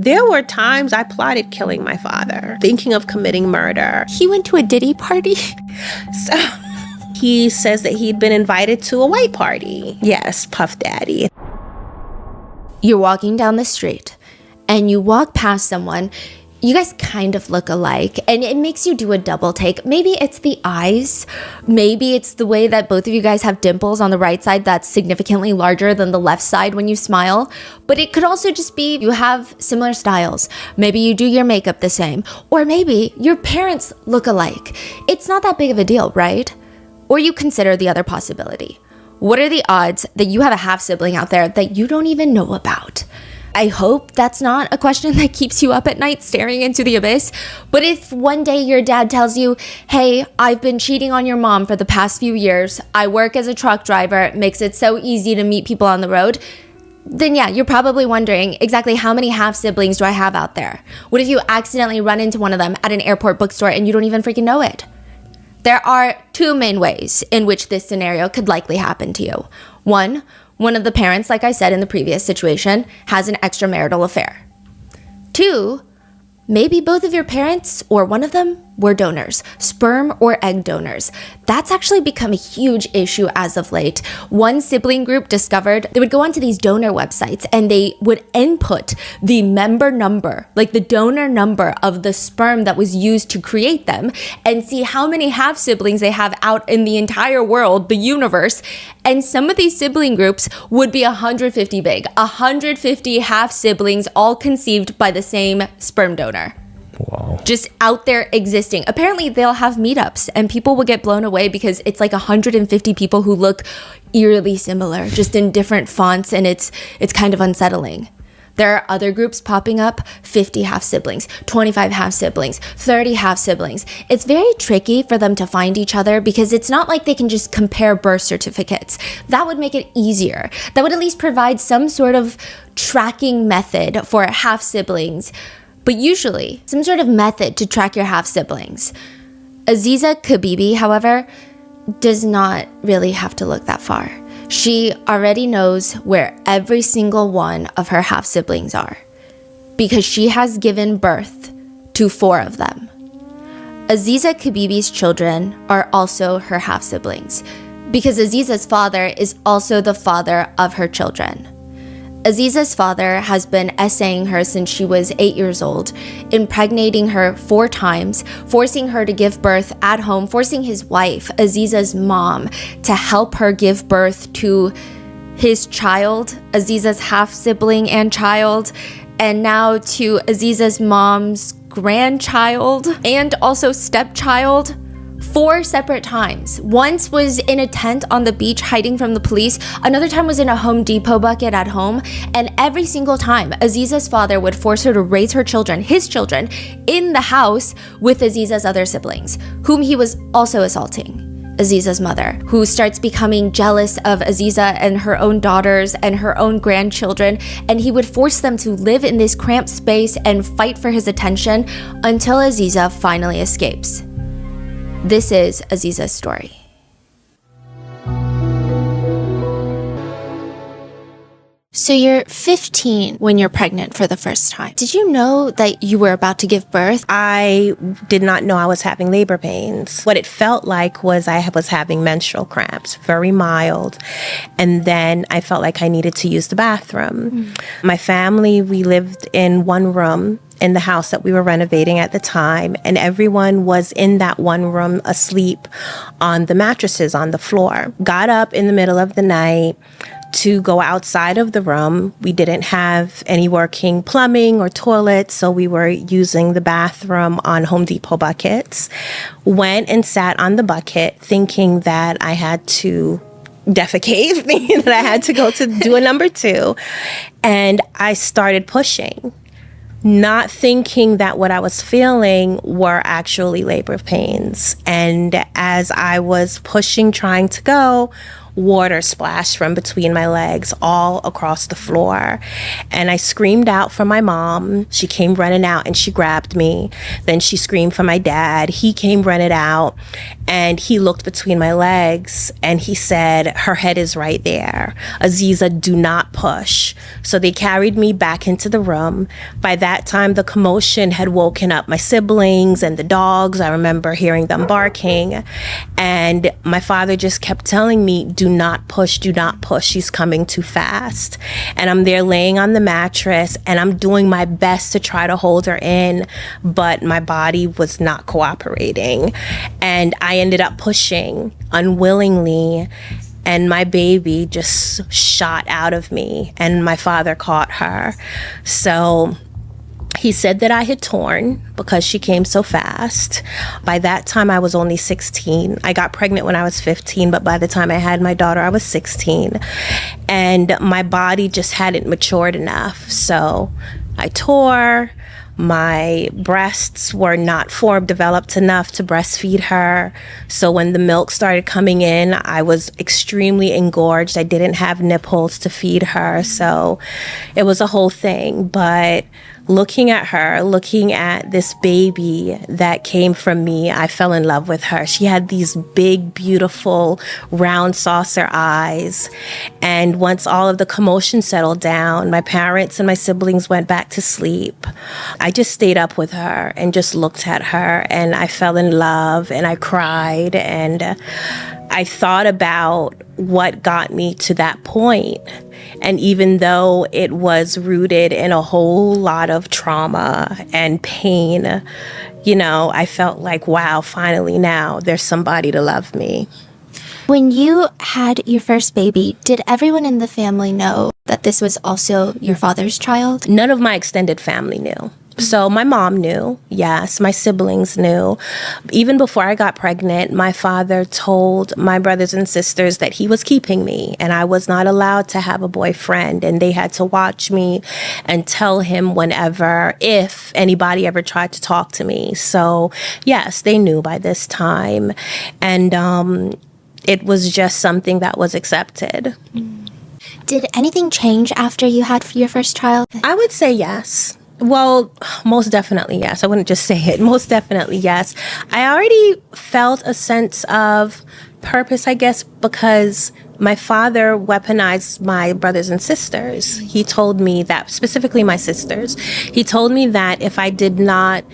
There were times I plotted killing my father, thinking of committing murder. He went to a Diddy party? So he says that he'd been invited to a white party. Yes, Puff Daddy. You're walking down the street and you walk past someone. You guys kind of look alike, and it makes you do a double take. Maybe it's the eyes. Maybe it's the way that both of you guys have dimples on the right side that's significantly larger than the left side when you smile. But it could also just be you have similar styles. Maybe you do your makeup the same. Or maybe your parents look alike. It's not that big of a deal, right? Or you consider the other possibility. What are the odds that you have a half-sibling out there that you don't even know about? I hope that's not a question that keeps you up at night staring into the abyss. But if one day your dad tells you, hey, I've been cheating on your mom for the past few years, I work as a truck driver, it makes it so easy to meet people on the road, then yeah, you're probably wondering exactly how many half-siblings do I have out there? What if you accidentally run into one of them at an airport bookstore and you don't even freaking know it? There are two main ways in which this scenario could likely happen to you. One of the parents, like I said in the previous situation, has an extramarital affair. 2, maybe both of your parents or one of them were donors, sperm or egg donors. That's actually become a huge issue as of late. One sibling group discovered they would go onto these donor websites and they would input the member number, like the donor number of the sperm that was used to create them, and see how many half siblings they have out in the entire world, the universe. And some of these sibling groups would be 150 big, 150 half siblings, all conceived by the same sperm donor. Wow. Just out there existing. Apparently they'll have meetups and people will get blown away because it's like 150 people who look eerily similar, just in different fonts, and it's kind of unsettling. There are other groups popping up, 50 half-siblings, 25 half-siblings, 30 half-siblings. It's very tricky for them to find each other because it's not like they can just compare birth certificates. That would make it easier. That would at least provide some sort of tracking method for half-siblings, but usually some sort of method to track your half-siblings. Aziza Khabeebi, however, does not really have to look that far. She already knows where every single one of her half-siblings are because she has given birth to 4 of them. Aziza Khabeebi's children are also her half-siblings because Aziza's father is also the father of her children. Aziza's father has been essaying her since she was 8 years old, impregnating her 4 times, forcing her to give birth at home, forcing his wife, Aziza's mom, to help her give birth to his child, Aziza's half-sibling and child, and now to Aziza's mom's grandchild and also stepchild. 4 separate times. Once was in a tent on the beach hiding from the police. Another time was in a Home Depot bucket at home. And every single time, Aziza's father would force her to raise her children, his children, in the house with Aziza's other siblings, whom he was also assaulting. Aziza's mother, who starts becoming jealous of Aziza and her own daughters and her own grandchildren, and he would force them to live in this cramped space and fight for his attention until Aziza finally escapes. This is Aziza's story. So you're 15 when you're pregnant for the first time. Did you know that you were about to give birth? I did not know I was having labor pains. What it felt like was I was having menstrual cramps, very mild. And then I felt like I needed to use the bathroom. My family, we lived in one room in the house that we were renovating at the time, and everyone was in that one room asleep on the mattresses on the floor. Got up in the middle of the night to go outside of the room. We didn't have any working plumbing or toilets, so we were using the bathroom on Home Depot buckets. Went and sat on the bucket thinking that I had to defecate, thinking that I had to go to do a number 2, and I started pushing, not thinking that what I was feeling were actually labor pains. And as I was pushing, trying to go, water splashed from between my legs all across the floor. And I screamed out for my mom. She came running out and she grabbed me. Then she screamed for my dad. He came running out and he looked between my legs and he said, "Her head is right there. Aziza, do not push." So they carried me back into the room. By that time, the commotion had woken up my siblings and the dogs. I remember hearing them barking. And my father just kept telling me, "Do not push, do not push. She's coming too fast." And I'm there laying on the mattress and I'm doing my best to try to hold her in, but my body was not cooperating. And I ended up pushing unwillingly, and my baby just shot out of me, and my father caught her. So he said that I had torn because she came so fast. By that time, I was only 16. I got pregnant when I was 15, but by the time I had my daughter, I was 16. And my body just hadn't matured enough. So I tore. My breasts were not developed enough to breastfeed her. So when the milk started coming in, I was extremely engorged. I didn't have nipples to feed her. So it was a whole thing. But looking at her, looking at this baby that came from me, I fell in love with her. She had these big, beautiful, round saucer eyes. And once all of the commotion settled down, my parents and my siblings went back to sleep. I just stayed up with her and just looked at her, and I fell in love and I cried, and I thought about what got me to that point. And even though it was rooted in a whole lot of trauma and pain, you know, I felt like, wow, finally now there's somebody to love me. When you had your first baby, did everyone in the family know that this was also your father's child? None of my extended family knew. So my mom knew, yes, my siblings knew. Even before I got pregnant, my father told my brothers and sisters that he was keeping me and I was not allowed to have a boyfriend, and they had to watch me and tell him whenever, if anybody ever tried to talk to me. So yes, they knew by this time. And it was just something that was accepted. Did anything change after you had your first child? I would say yes. Well, most definitely yes. I wouldn't just say it. Most definitely yes. I already felt a sense of purpose, I guess, because my father weaponized my brothers and sisters. He told me that, specifically my sisters, he told me that if I did not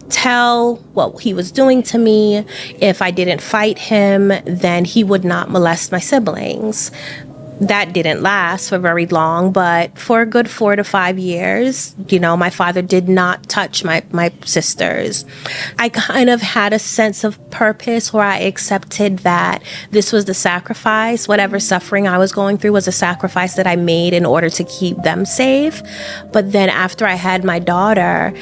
tell what he was doing to me, if I didn't fight him, then he would not molest my siblings. That didn't last for very long, but for a good 4 to 5 years, you know, my father did not touch my sisters. I kind of had a sense of purpose where I accepted that this was the sacrifice. Whatever suffering I was going through was a sacrifice that I made in order to keep them safe. But then after I had my daughter,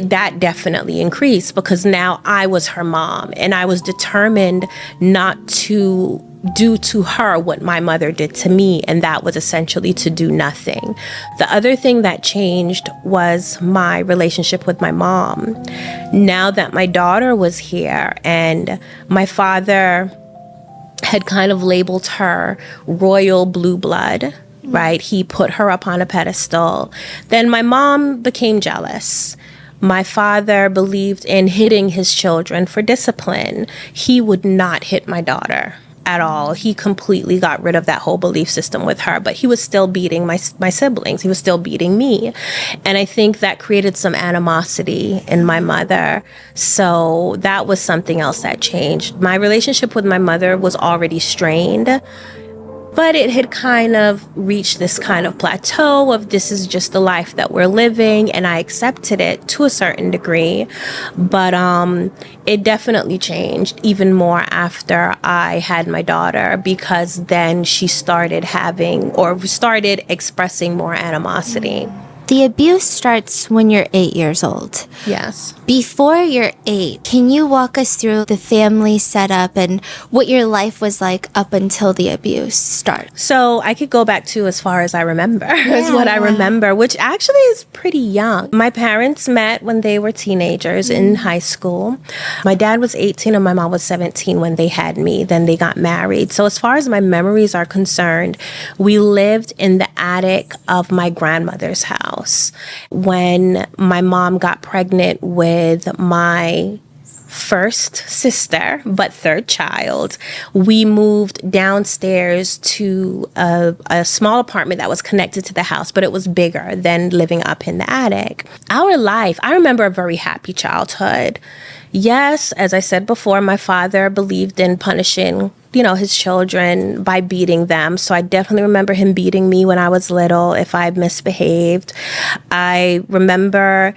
that definitely increased because now I was her mom and I was determined not to do to her what my mother did to me, and that was essentially to do nothing. The other thing that changed was my relationship with my mom. Now that my daughter was here and my father had kind of labeled her royal blue blood, right? He put her up on a pedestal. Then my mom became jealous. My father believed in hitting his children for discipline. He would not hit my daughter at all. He completely got rid of that whole belief system with her, but he was still beating my siblings. He was still beating me. And I think that created some animosity in my mother. So that was something else that changed. My relationship with my mother was already strained, but it had kind of reached this kind of plateau of this is just the life that we're living, and I accepted it to a certain degree. But it definitely changed even more after I had my daughter, because then she started expressing more animosity. The abuse starts when you're 8 years old. Yes. Before you're 8, can you walk us through the family setup and what your life was like up until the abuse starts? So I could go back to as far as I remember, is what I remember, which actually is pretty young. My parents met when they were teenagers in high school. My dad was 18 and my mom was 17 when they had me. Then they got married. So as far as my memories are concerned, we lived in the attic of my grandmother's house. When my mom got pregnant with my first sister, but third child, we moved downstairs to a small apartment that was connected to the house, but it was bigger than living up in the attic. Our life, I remember a very happy childhood. Yes, as I said before, my father believed in punishing, his children by beating them. So I definitely remember him beating me when I was little if I misbehaved. I remember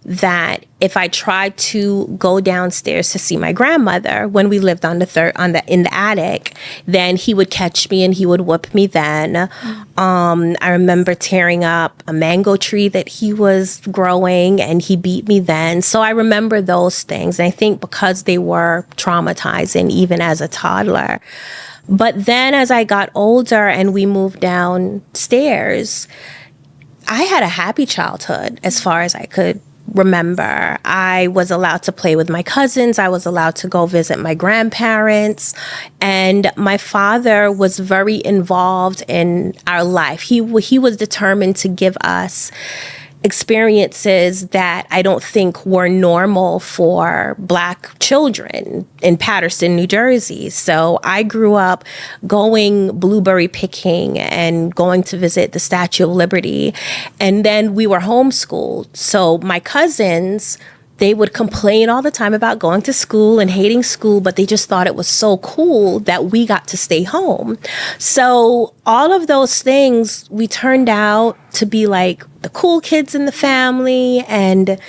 that if I tried to go downstairs to see my grandmother when we lived in the attic, then he would catch me and he would whoop me then. I remember tearing up a mango tree that he was growing and he beat me then. So I remember those things. And I think because they were traumatizing even as a toddler. But then as I got older and we moved downstairs, I had a happy childhood as far as I could remember. I was allowed to play with my cousins. I was allowed to go visit my grandparents. And my father was very involved in our life. He was determined to give us experiences that I don't think were normal for Black children in Paterson, New Jersey. So I grew up going blueberry picking and going to visit the Statue of Liberty. And then we were homeschooled. So my cousins, they would complain all the time about going to school and hating school, but they just thought it was so cool that we got to stay home. So all of those things, we turned out to be like the cool kids in the family and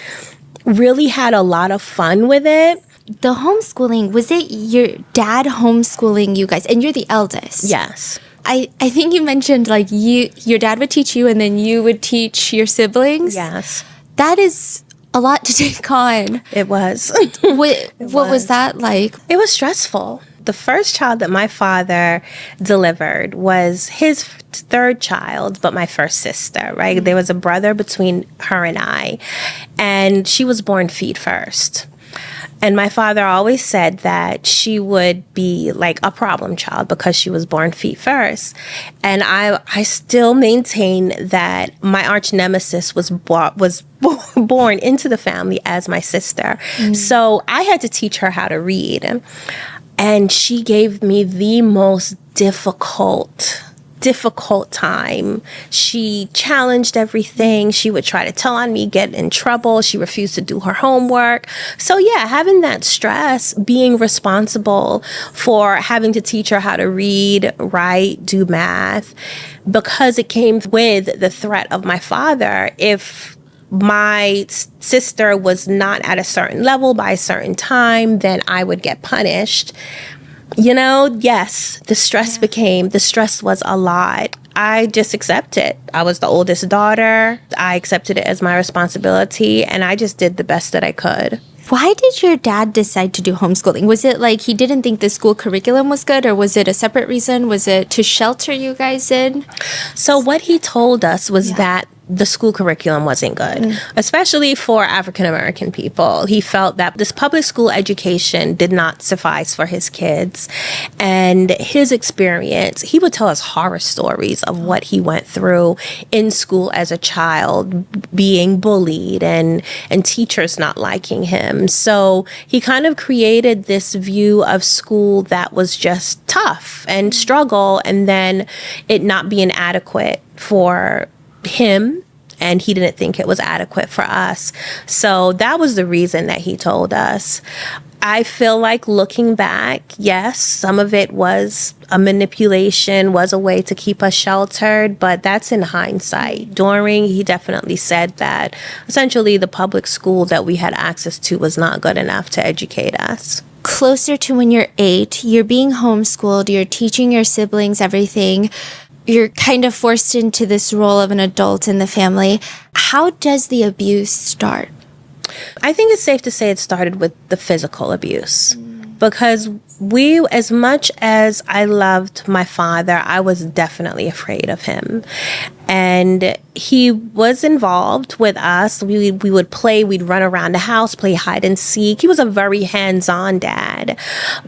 really had a lot of fun with it. The homeschooling, was it your dad homeschooling you guys? And you're the eldest. Yes. I think you mentioned like your dad would teach you and then you would teach your siblings. Yes. That is a lot to take on. It was. What was that like? It was stressful. The first child that my father delivered was his third child, but my first sister, right? Mm-hmm. There was a brother between her and I, and she was born feet first. And my father always said that she would be like a problem child because she was born feet first. And I still maintain that my arch nemesis was born into the family as my sister. Mm. So I had to teach her how to read. And she gave me the most difficult time. She challenged everything. She would try to tell on me, get in trouble. She refused to do her homework. So yeah, having that stress, being responsible for having to teach her how to read, write, do math, because it came with the threat of my father. If my sister was not at a certain level by a certain time, then I would get punished. Yes, the stress was a lot. I just accepted. I was the oldest daughter. I accepted it as my responsibility, and I just did the best that I could. Why did your dad decide to do homeschooling? Was it like he didn't think the school curriculum was good, or was it a separate reason? Was it to shelter you guys in? So what he told us was that the school curriculum wasn't good, especially for African American people. He felt that this public school education did not suffice for his kids. And his experience, he would tell us horror stories of what he went through in school as a child, being bullied and teachers not liking him. So he kind of created this view of school that was just tough and struggle, and then it not being adequate for him, and he didn't think it was adequate for us. So that was the reason that he told us. I feel like looking back, yes, some of it was a manipulation, was a way to keep us sheltered, but that's in hindsight. During, he definitely said that essentially the public school that we had access to was not good enough to educate us. Closer to when you're 8, you're being homeschooled, you're teaching your siblings everything. you're kind of forced into this role of an adult in the family. How does the abuse start? I think it's safe to say it started with the physical abuse. Because as much as I loved my father, I was definitely afraid of him. And he was involved with us. We would play, we'd run around the house, play hide and seek. He was a very hands-on dad.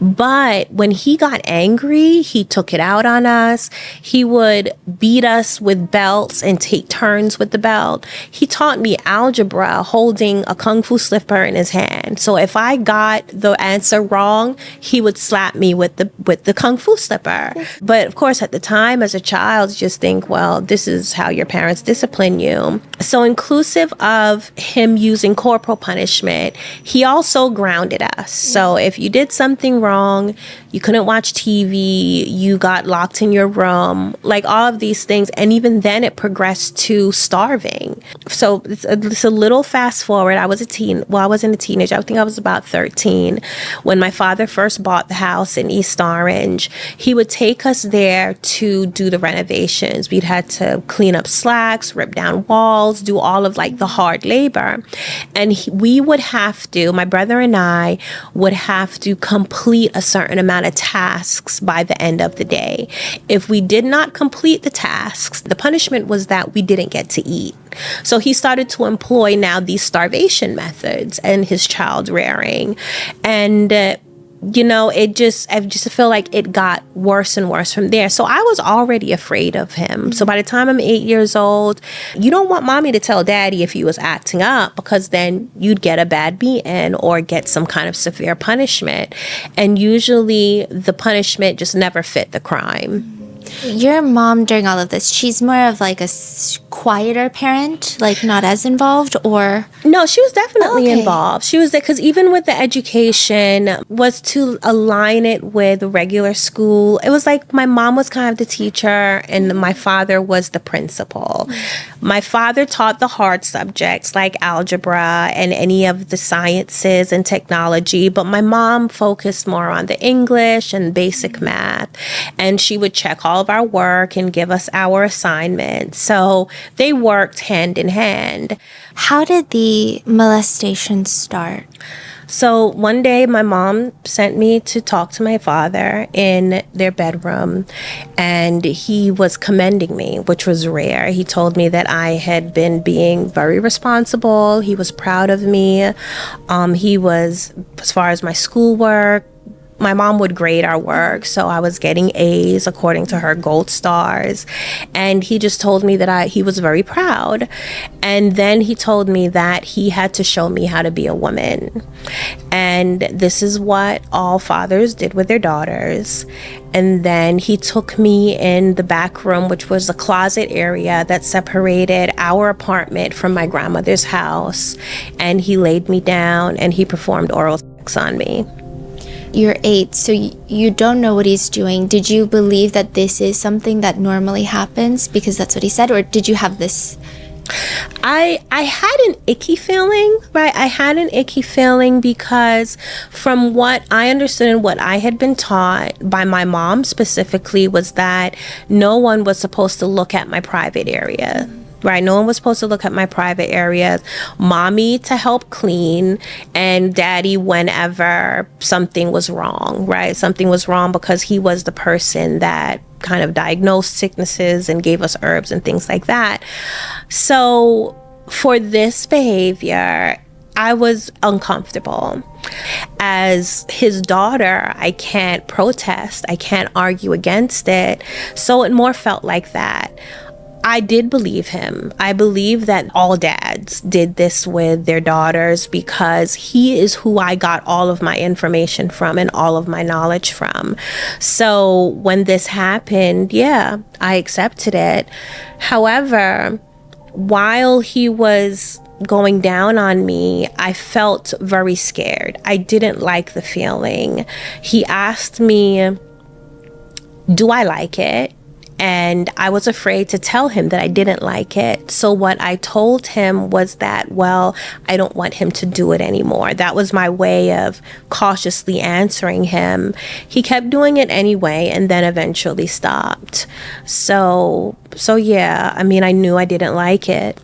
But when he got angry, he took it out on us. He would beat us with belts and take turns with the belt. He taught me algebra holding a kung fu slipper in his hand. So if I got the answer wrong, he would slap me with the kung fu slipper. But of course, at the time as a child, you just think, well, this is how your parents discipline you. So inclusive of him using corporal punishment, he also grounded us. So if you did something wrong, you couldn't watch TV, you got locked in your room, like all of these things. And even then it progressed to starving. So it's a little fast forward. I wasn't a teenager. I think I was about 13 when my father first bought the house in East Orange. He would take us there to do the renovations. We'd had to clean up slacks, rip down walls, do all of like the hard labor. And we would have to, my brother and I would have to complete a certain amount of tasks by the end of the day. If we did not complete the tasks, the punishment was that we didn't get to eat. So he started to employ now these starvation methods in his child rearing. And I just feel like it got worse and worse from there. So I was already afraid of him. So by the time I'm 8 years old, you don't want mommy to tell daddy if he was acting up, because then you'd get a bad beating or get some kind of severe punishment. And usually the punishment just never fit the crime. Your mom, during all of this, she's more of like a quieter parent, like not as involved, or? No, she was definitely involved. She was there because even with the education was to align it with regular school. It was like my mom was kind of the teacher and my father was the principal. My father taught the hard subjects like algebra and any of the sciences and technology, but my mom focused more on the English and basic math. And she would check all of our work and give us our assignments. So they worked hand in hand. How did the molestation start? So one day my mom sent me to talk to my father in their bedroom, and he was commending me, which was rare. He told me that I had been being very responsible. He was proud of me. He was, as far as my schoolwork, my mom would grade our work, so I was getting A's according to her gold stars. And he just told me that he was very proud. And then he told me that he had to show me how to be a woman. And this is what all fathers did with their daughters. And then he took me in the back room, which was a closet area that separated our apartment from my grandmother's house. And he laid me down and he performed oral sex on me. You're 8, so you don't know what he's doing. Did you believe that this is something that normally happens because that's what he said, or did you have this? I had an icky feeling, right? I had an icky feeling because from what I understood and what I had been taught by my mom specifically was that no one was supposed to look at my private area. Right, no one was supposed to look at my private areas. Mommy to help clean, and daddy whenever something was wrong, right? Something was wrong because he was the person that kind of diagnosed sicknesses and gave us herbs and things like that. So for this behavior, I was uncomfortable. As his daughter, I can't protest. I can't argue against it. So it more felt like that. I did believe him. I believe that all dads did this with their daughters because he is who I got all of my information from and all of my knowledge from. So when this happened, yeah, I accepted it. However, while he was going down on me, I felt very scared. I didn't like the feeling. He asked me, do I like it? And I was afraid to tell him that I didn't like it. So what I told him was that, well, I don't want him to do it anymore. That was my way of cautiously answering him. He kept doing it anyway and then eventually stopped. So yeah, I mean, I knew I didn't like it.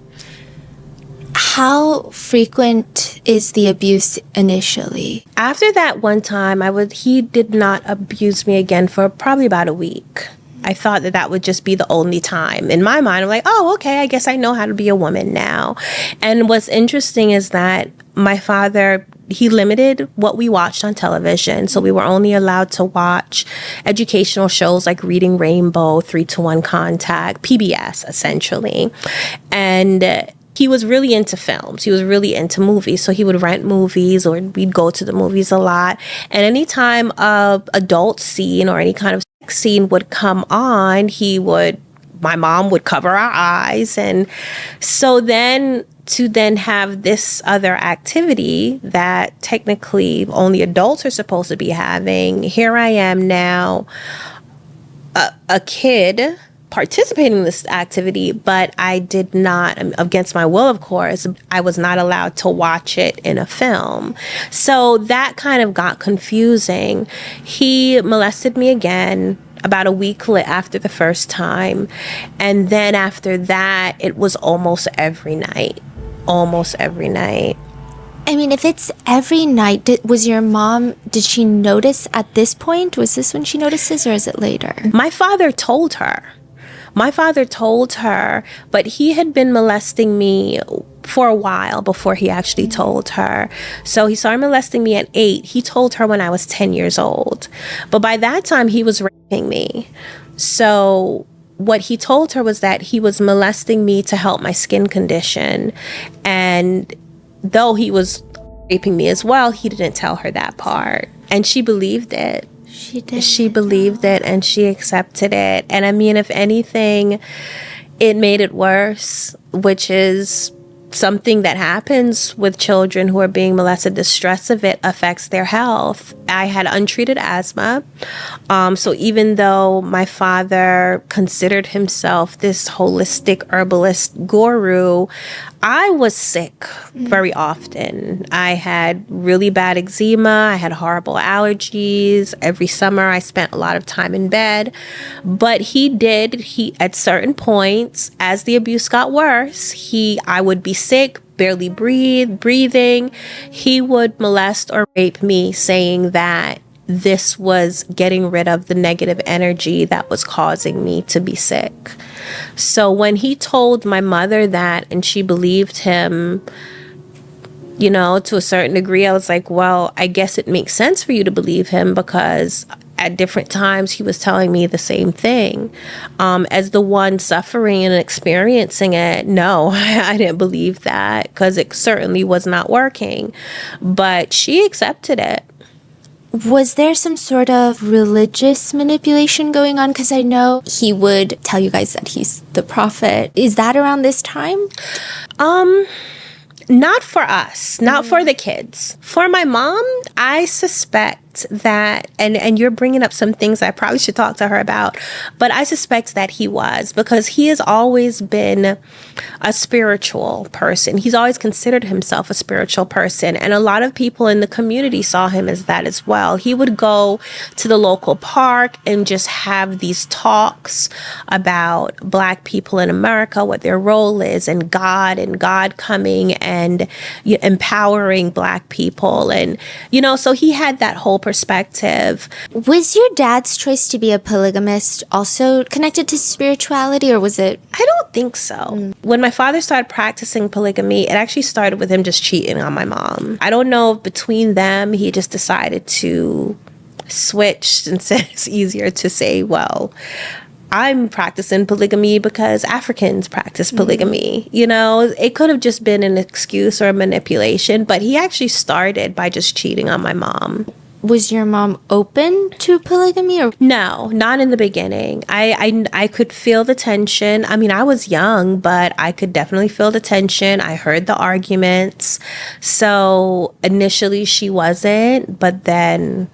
How frequent is the abuse initially? After that one time, he did not abuse me again for probably about a week. I thought that would just be the only time. In my mind, I'm like, oh, okay, I guess I know how to be a woman now. And what's interesting is that my father, he limited what we watched on television. So we were only allowed to watch educational shows like Reading Rainbow, 3-to-1 Contact, PBS, essentially. And he was really into films. He was really into movies. So he would rent movies or we'd go to the movies a lot. And anytime a adult scene or any kind of sex scene would come on, my mom would cover our eyes. And so then to then have this other activity that technically only adults are supposed to be having, here I am now, a kid participating in this activity, but I did not, against my will, of course, I was not allowed to watch it in a film. So that kind of got confusing. He molested me again about a week after the first time. And then after that, it was almost every night. Almost every night. I mean, if it's every night, did she notice at this point? Was this when she notices or is it later? My father told her. But he had been molesting me for a while before he actually told her. So he started molesting me at 8. He told her when I was 10 years old. But by that time, he was raping me. So what he told her was that he was molesting me to help my skin condition. And though he was raping me as well, he didn't tell her that part. And she believed it. She believed it and she accepted it. And I mean, if anything, it made it worse, which is something that happens with children who are being molested. The stress of it affects their health. I had untreated asthma. So even though my father considered himself this holistic herbalist guru, I was sick very often. I had really bad eczema. I had horrible allergies. Every summer I spent a lot of time in bed. But he at certain points, as the abuse got worse, I would be sick, barely breathing. He would molest or rape me, saying that this was getting rid of the negative energy that was causing me to be sick. So when he told my mother that and she believed him, to a certain degree, I was like, well, I guess it makes sense for you to believe him because at different times he was telling me the same thing. As the one suffering and experiencing it, no, I didn't believe that because it certainly was not working. But she accepted it. Was there some sort of religious manipulation going on? Because I know he would tell you guys that he's the prophet. Is that around this time? Not for us, not for the kids. For my mom, I suspect that, and you're bringing up some things I probably should talk to her about, but I suspect that he was, because he has always been a spiritual person. He's always considered himself a spiritual person, and a lot of people in the community saw him as that as well. He would go to the local park and just have these talks about Black people in America, what their role is, and God coming and empowering Black people. And, so he had that whole perspective. Was your dad's choice to be a polygamist also connected to spirituality, or was it? I don't think so. When my father started practicing polygamy, it actually started with him just cheating on my mom. I don't know if between them, he just decided to switch and said it's easier to say, well, I'm practicing polygamy because Africans practice polygamy. It could have just been an excuse or a manipulation, but he actually started by just cheating on my mom. Was your mom open to polygamy, or? No, not in the beginning. I could feel the tension. I mean, I was young, but I could definitely feel the tension. I heard the arguments. So initially she wasn't, but then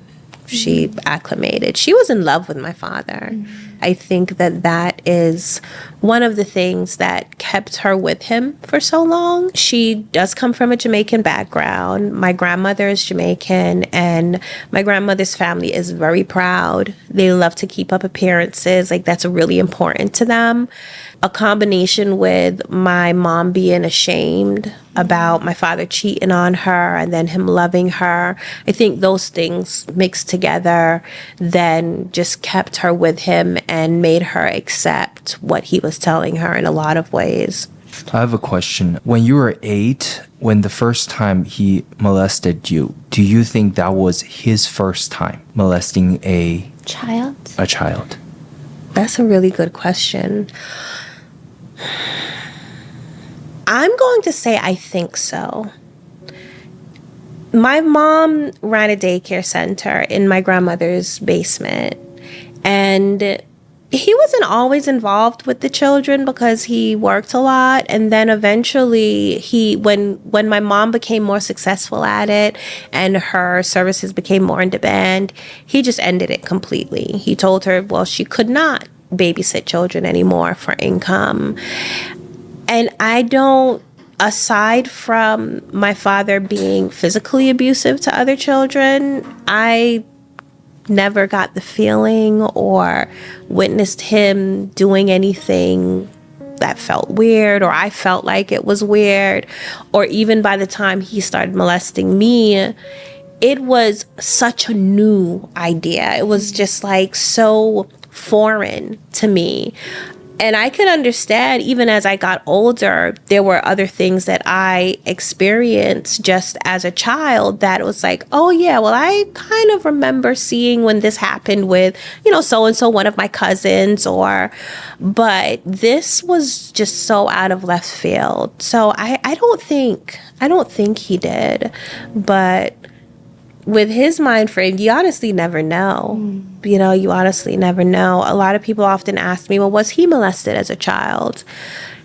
she acclimated. She was in love with my father. I think that that is one of the things that kept her with him for so long. She does come from a Jamaican background. My grandmother is Jamaican, and my grandmother's family is very proud. They love to keep up appearances. Like, that's really important to them. A combination with my mom being ashamed about my father cheating on her and then him loving her. I think those things mixed together then just kept her with him and made her accept what he was telling her in a lot of ways. I have a question. When you were 8, when the first time he molested you, do you think that was his first time molesting a Child? child? That's a really good question. I'm going to say I think so. My mom ran a daycare center in my grandmother's basement, and he wasn't always involved with the children because he worked a lot. And then eventually when my mom became more successful at it and her services became more in demand, he just ended it completely. He told her, well, she could not babysit children anymore for income. And aside from my father being physically abusive to other children, I never got the feeling or witnessed him doing anything that felt weird, or I felt like it was weird. Or even by the time he started molesting me, it was such a new idea. It was just like so foreign to me. And I could understand, even as I got older, there were other things that I experienced just as a child that was like, oh yeah, well, I kind of remember seeing when this happened with, so-and-so, one of my cousins, but this was just so out of left field. So I don't think he did, but with his mind frame, you honestly never know. You honestly never know. A lot of people often ask me, well, was he molested as a child?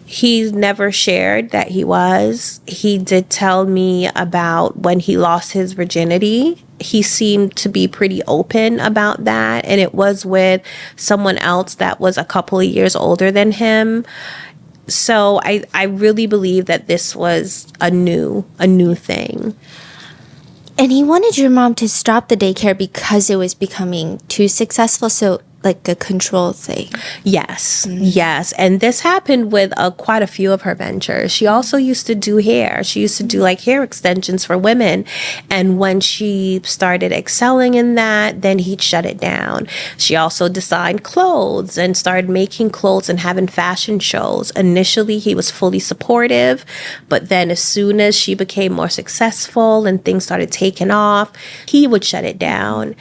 He's never shared that he was. He did tell me about when he lost his virginity. He seemed to be pretty open about that. And it was with someone else that was a couple of years older than him. So I really believe that this was a new thing. And he wanted your mom to stop the daycare because it was becoming too successful. So like a control thing. Yes, yes. And this happened with quite a few of her ventures. She also used to do hair. She used to do like hair extensions for women. And when she started excelling in that, then he'd shut it down. She also designed clothes and started making clothes and having fashion shows. Initially, he was fully supportive, but then as soon as she became more successful and things started taking off, he would shut it down.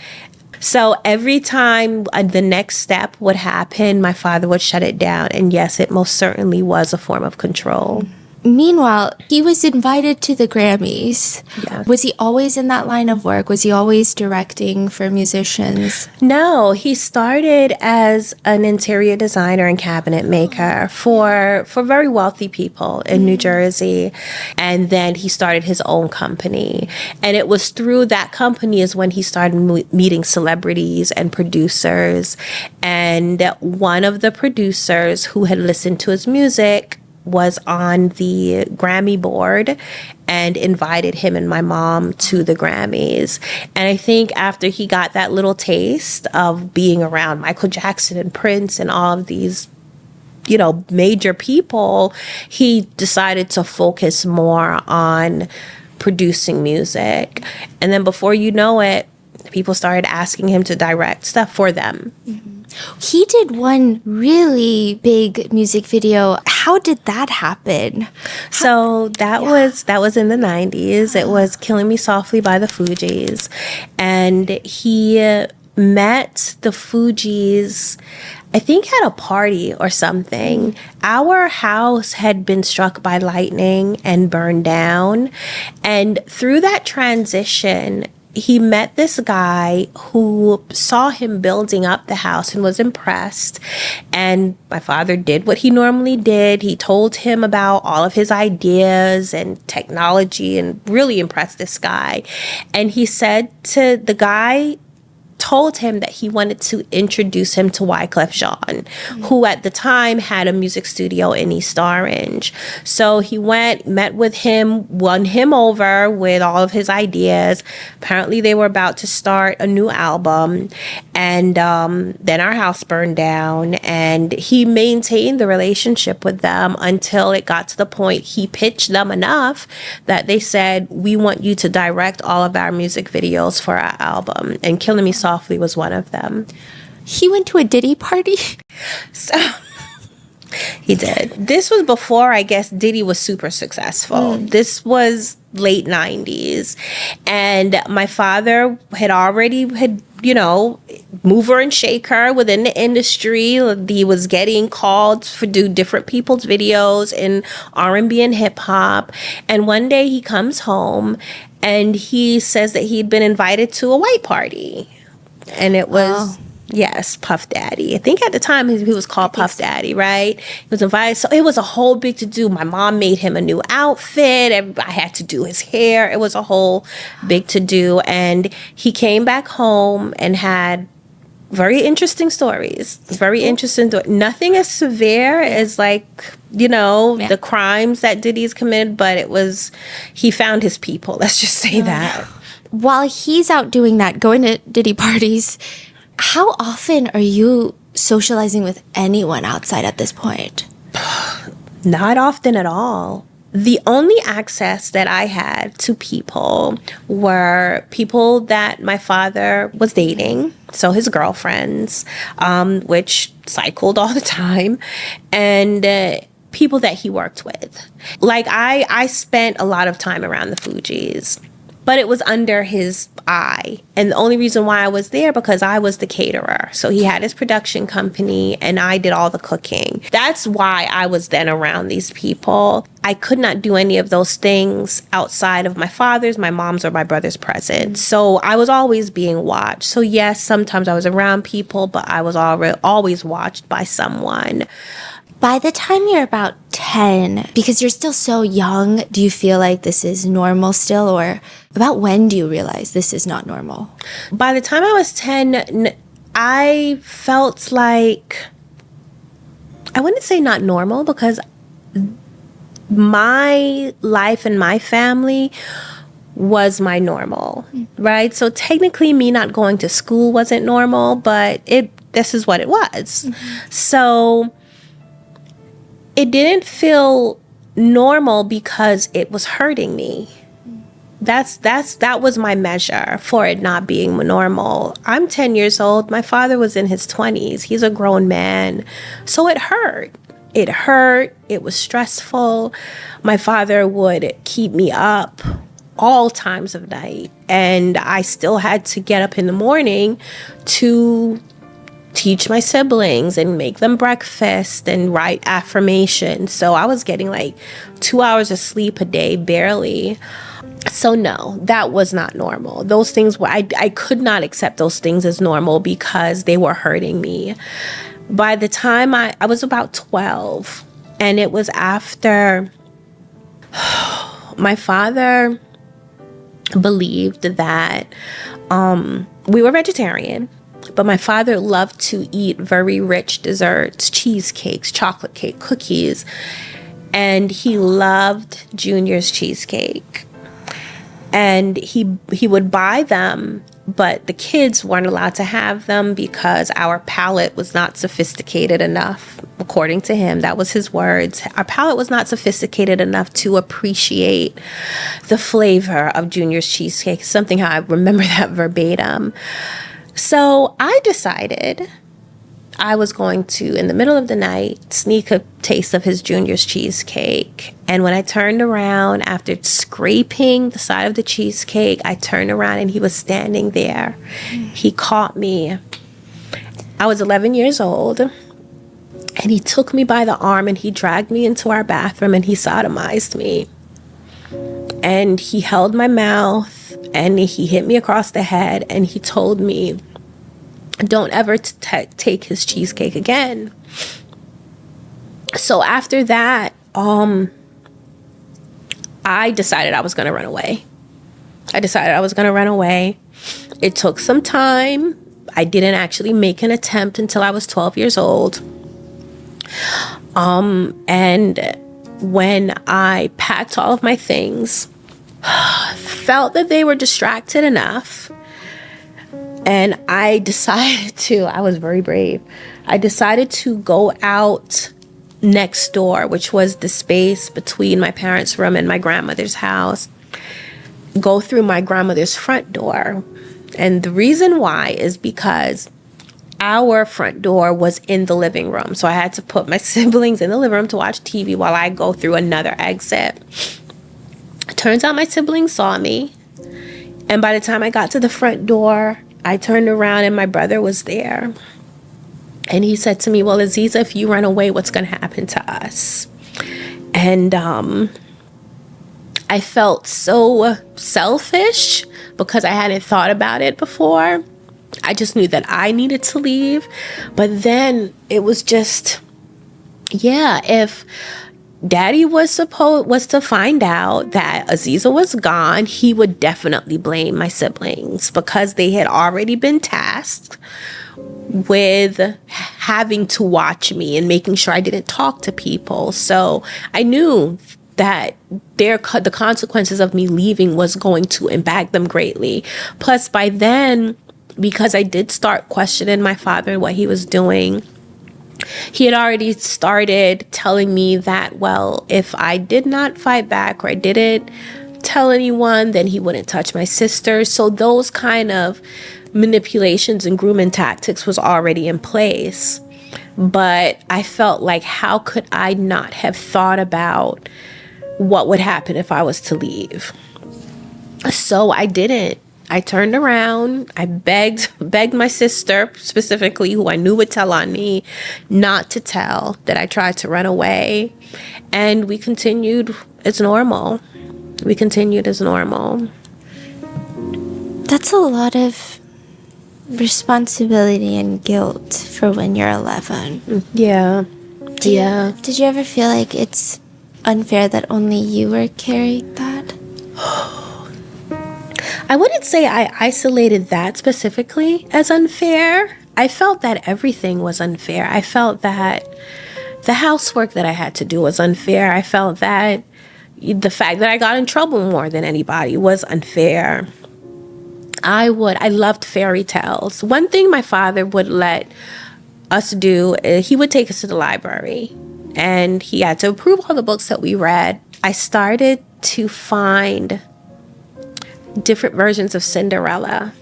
So every time the next step would happen, my father would shut it down. And yes, it most certainly was a form of control. Meanwhile, he was invited to the Grammys. Yeah. Was he always in that line of work? Was he always directing for musicians? No, he started as an interior designer and cabinet maker for very wealthy people in New Jersey. And then he started his own company. And it was through that company is when he started meeting celebrities and producers. And one of the producers who had listened to his music was on the Grammy board and invited him and my mom to the Grammys. And I think after he got that little taste of being around Michael Jackson and Prince and all of these, major people, he decided to focus more on producing music. And then before you know it, people started asking him to direct stuff for them. Mm-hmm. He did one really big music video. How did that happen? So that was in the 90s. It was Killing Me Softly by the Fugees. And he met the Fugees, I think at a party or something. Our house had been struck by lightning and burned down. And through that transition, he met this guy who saw him building up the house and was impressed. And my father did what he normally did. He told him about all of his ideas and technology and really impressed this guy. And he said to the guy, told him that he wanted to introduce him to Wyclef Jean, who at the time had a music studio in East Orange. So he went, met with him, won him over with all of his ideas. Apparently they were about to start a new album, and then our house burned down, and he maintained the relationship with them until it got to the point he pitched them enough that they said, we want you to direct all of our music videos for our album. And Killing Me Softly was one of them. He went to a Diddy party? So he did. This was before, I guess, Diddy was super successful. This was late 90s. And my father had mover and shaker within the industry. He was getting called to do different people's videos in R&B and hip hop. And one day he comes home and he says that he'd been invited to a white party. And it was, yes, Puff Daddy. I think at the time he was called Puff Daddy, right? He was invited. So it was a whole big to-do. My mom made him a new outfit. I had to do his hair. It was a whole big to-do. And he came back home and had very interesting stories. Very interesting. Nothing as severe as the crimes that Diddy's committed, but he found his people. Let's just say that. While he's out doing that, going to Diddy parties, how often are you socializing with anyone outside at this point? Not often at all. The only access that I had to people were people that my father was dating, so his girlfriends, which cycled all the time, and people that he worked with. Like, I spent a lot of time around the Fugees, but it was under his eye. And the only reason why I was there because I was the caterer. So he had his production company and I did all the cooking. That's why I was then around these people. I could not do any of those things outside of my father's, my mom's, or my brother's presence. So I was always being watched. So yes, sometimes I was around people, but I was always watched by someone. By the time you're about 10, because you're still so young, do you feel like this is normal still? Or about when do you realize this is not normal? By the time I was 10, I felt like, I wouldn't say not normal, because my life and my family was my normal, right? So technically me not going to school wasn't normal, but this is what it was. So it didn't feel normal because it was hurting me. That was my measure for it not being normal. I'm 10 years old. My father was in his 20s. He's a grown man. So it hurt. It hurt. It was stressful. My father would keep me up all times of night. And I still had to get up in the morning to teach my siblings and make them breakfast and write affirmations. So I was getting like 2 hours of sleep a day, barely. So no, that was not normal. Those things were, I could not accept those things as normal because they were hurting me. By the time I was about 12, and it was after my father believed that we were vegetarian. But my father loved to eat very rich desserts, cheesecakes, chocolate cake, cookies. And he loved Junior's cheesecake. And he would buy them, but the kids weren't allowed to have them because our palate was not sophisticated enough. According to him, that was his words. Our palate was not sophisticated enough to appreciate the flavor of Junior's cheesecake. Something how I remember that verbatim. So I decided I was going to, in the middle of the night, sneak a taste of his Junior's cheesecake. And when I turned around, after scraping the side of the cheesecake, I turned around and he was standing there. He caught me. I was 11 years old. And he took me by the arm and he dragged me into our bathroom and he sodomized me. And he held my mouth and he hit me across the head and he told me, don't ever take his cheesecake again. So after that, I decided I was going to run away. It took some time I didn't actually make an attempt until I was 12 years old. And when I packed all of my things, felt that they were distracted enough, and I was very brave. I decided to go out next door, which was the space between my parents' room and my grandmother's house, go through my grandmother's front door. And the reason why is because our front door was in the living room. So I had to put my siblings in the living room to watch TV while I go through another exit. Turns out my siblings saw me. And by the time I got to the front door, I turned around and my brother was there. And he said to me, well, Aziza, if you run away, what's going to happen to us? And I felt so selfish because I hadn't thought about it before. I just knew that I needed to leave. But then it was just, if Daddy was to find out that Aziza was gone, he would definitely blame my siblings because they had already been tasked with having to watch me and making sure I didn't talk to people. So I knew that the consequences of me leaving was going to impact them greatly. Plus, by then, because I did start questioning my father and what he was doing, he had already started telling me that, well, if I did not fight back or I didn't tell anyone, then he wouldn't touch my sister. So those kind of manipulations and grooming tactics was already in place. But I felt like, how could I not have thought about what would happen if I was to leave? So I didn't. I turned around, I begged my sister specifically, who I knew would tell on me, not to tell that I tried to run away. And we continued as normal. That's a lot of responsibility and guilt for when you're 11. Yeah. Did you ever feel like it's unfair that only you were carrying that? I wouldn't say I isolated that specifically as unfair. I felt that everything was unfair. I felt that the housework that I had to do was unfair. I felt that the fact that I got in trouble more than anybody was unfair. I loved fairy tales. One thing my father would let us do, he would take us to the library and he had to approve all the books that we read. I started to find different versions of Cinderella,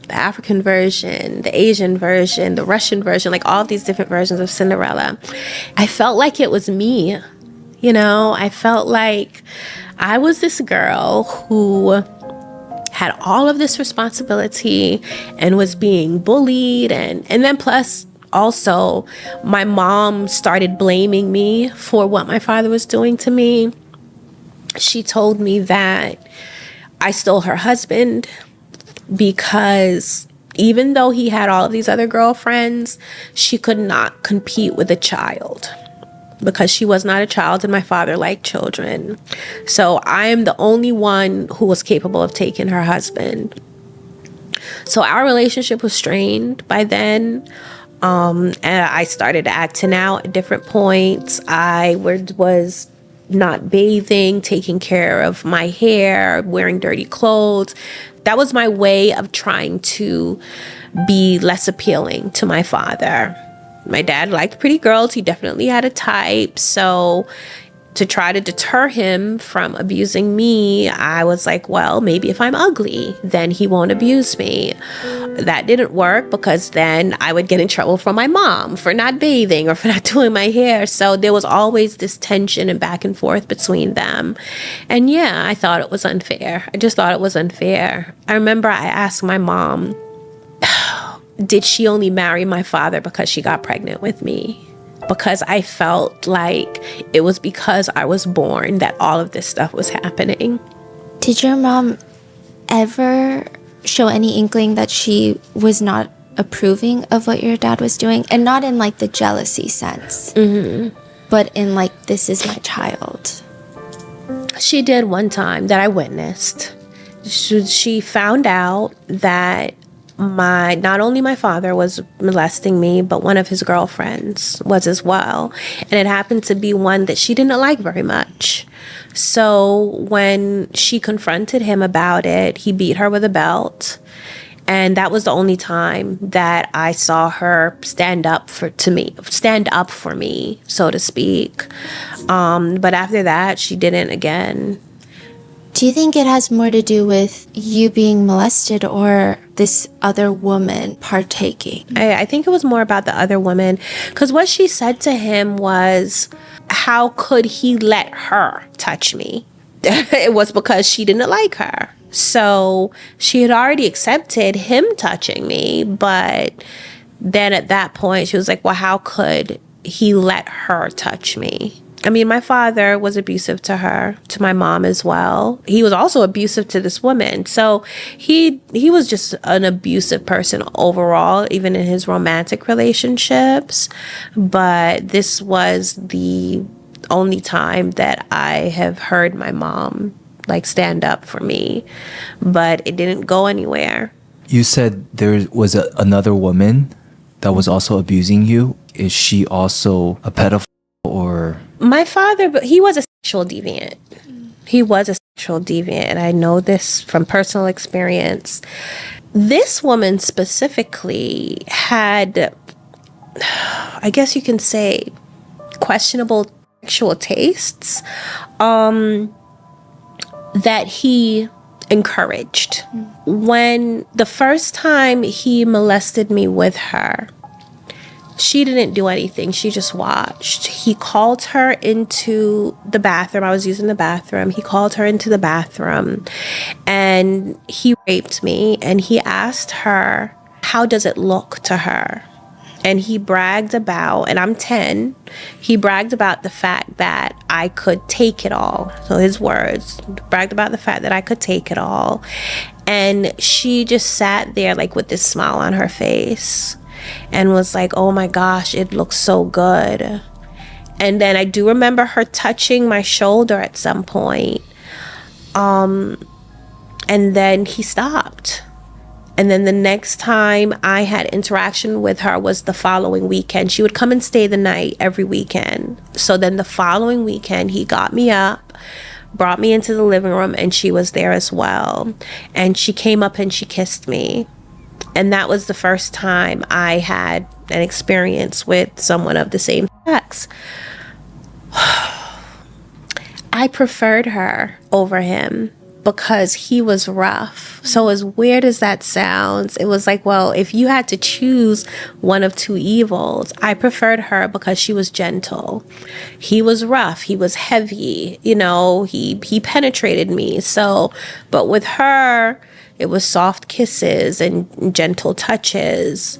the African version, the Asian version, the Russian version, like all of these different versions of Cinderella. I felt like it was me, I felt like I was this girl who had all of this responsibility and was being bullied. And then plus also my mom started blaming me for what my father was doing to me. She told me that I stole her husband because even though he had all of these other girlfriends, she could not compete with a child because she was not a child and my father liked children. So I am the only one who was capable of taking her husband. So our relationship was strained by then. And I started acting out at different points. I was not bathing, taking care of my hair, wearing dirty clothes. That was my way of trying to be less appealing to my father. My dad liked pretty girls. He definitely had a type. So to try to deter him from abusing me, I was like, well, maybe if I'm ugly, then he won't abuse me. That didn't work because then I would get in trouble from my mom for not bathing or for not doing my hair. So there was always this tension and back and forth between them. And I thought it was unfair. I just thought it was unfair. I remember I asked my mom, did she only marry my father because she got pregnant with me? Because I felt like it was because I was born that all of this stuff was happening. Did your mom ever show any inkling that she was not approving of what your dad was doing? And not in like the jealousy sense, but in like, this is my child. She did one time that I witnessed. She found out that not only my father was molesting me, but one of his girlfriends was as well. And it happened to be one that she didn't like very much. So when she confronted him about it, he beat her with a belt. And that was the only time that I saw her stand up for me, so to speak. But after that, she didn't again. Do you think it has more to do with you being molested or this other woman partaking? I think it was more about the other woman, because what she said to him was, how could he let her touch me? It was because she didn't like her. So she had already accepted him touching me, but then at that point she was like, well, how could he let her touch me? I mean, my father was abusive to her, to my mom as well. He was also abusive to this woman. So he was just an abusive person overall, even in his romantic relationships. But this was the only time that I have heard my mom like stand up for me, but it didn't go anywhere. You said there was another woman that was also abusing you. Is she also a pedophile or? My father, but he was a sexual deviant. He was a sexual deviant, and I know this from personal experience. This woman specifically had, I guess you can say, questionable sexual tastes that he encouraged. When the first time he molested me with her, she didn't do anything. She just watched. He called her into the bathroom. I was using the bathroom. He called her into the bathroom and he raped me. And he asked her, how does it look to her? And he bragged about, and I'm 10, he bragged about the fact that I could take it all. So his words, bragged about the fact that I could take it all. And she just sat there like with this smile on her face and was like, oh my gosh, it looks so good. And then I do remember her touching my shoulder at some point. And then he stopped. And then the next time I had interaction with her was the following weekend. She would come and stay the night every weekend. So then the following weekend, he got me up, brought me into the living room, and she was there as well. And she came up and she kissed me. And that was the first time I had an experience with someone of the same sex. I preferred her over him because he was rough. So as weird as that sounds, it was like, well, if you had to choose one of two evils, I preferred her because she was gentle. He was rough. He was heavy. You know, he penetrated me. So, but with her, it was soft kisses and gentle touches.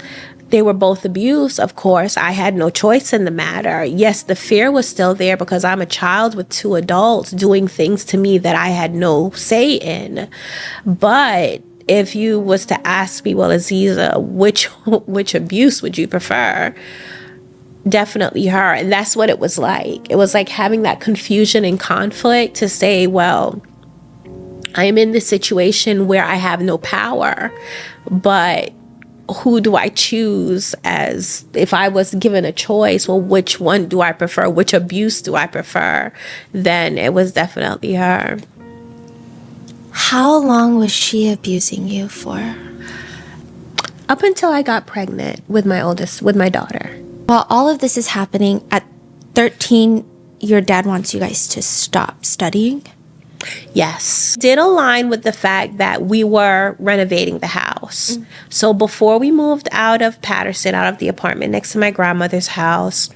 They were both abuse, of course. I had no choice in the matter. Yes, the fear was still there because I'm a child with two adults doing things to me that I had no say in. But if you was to ask me, well, Aziza, which abuse would you prefer? Definitely her. And that's what it was like. It was like having that confusion and conflict to say, well, I am in this situation where I have no power, but who do I choose? As if I was given a choice, well, which one do I prefer? Which abuse do I prefer? Then it was definitely her. How long was she abusing you for? Up until I got pregnant with my daughter. While all of this is happening, at 13, your dad wants you guys to stop studying? Yes. Did align with the fact that we were renovating the house. So before we moved out of Patterson, out of the apartment next to my grandmother's house,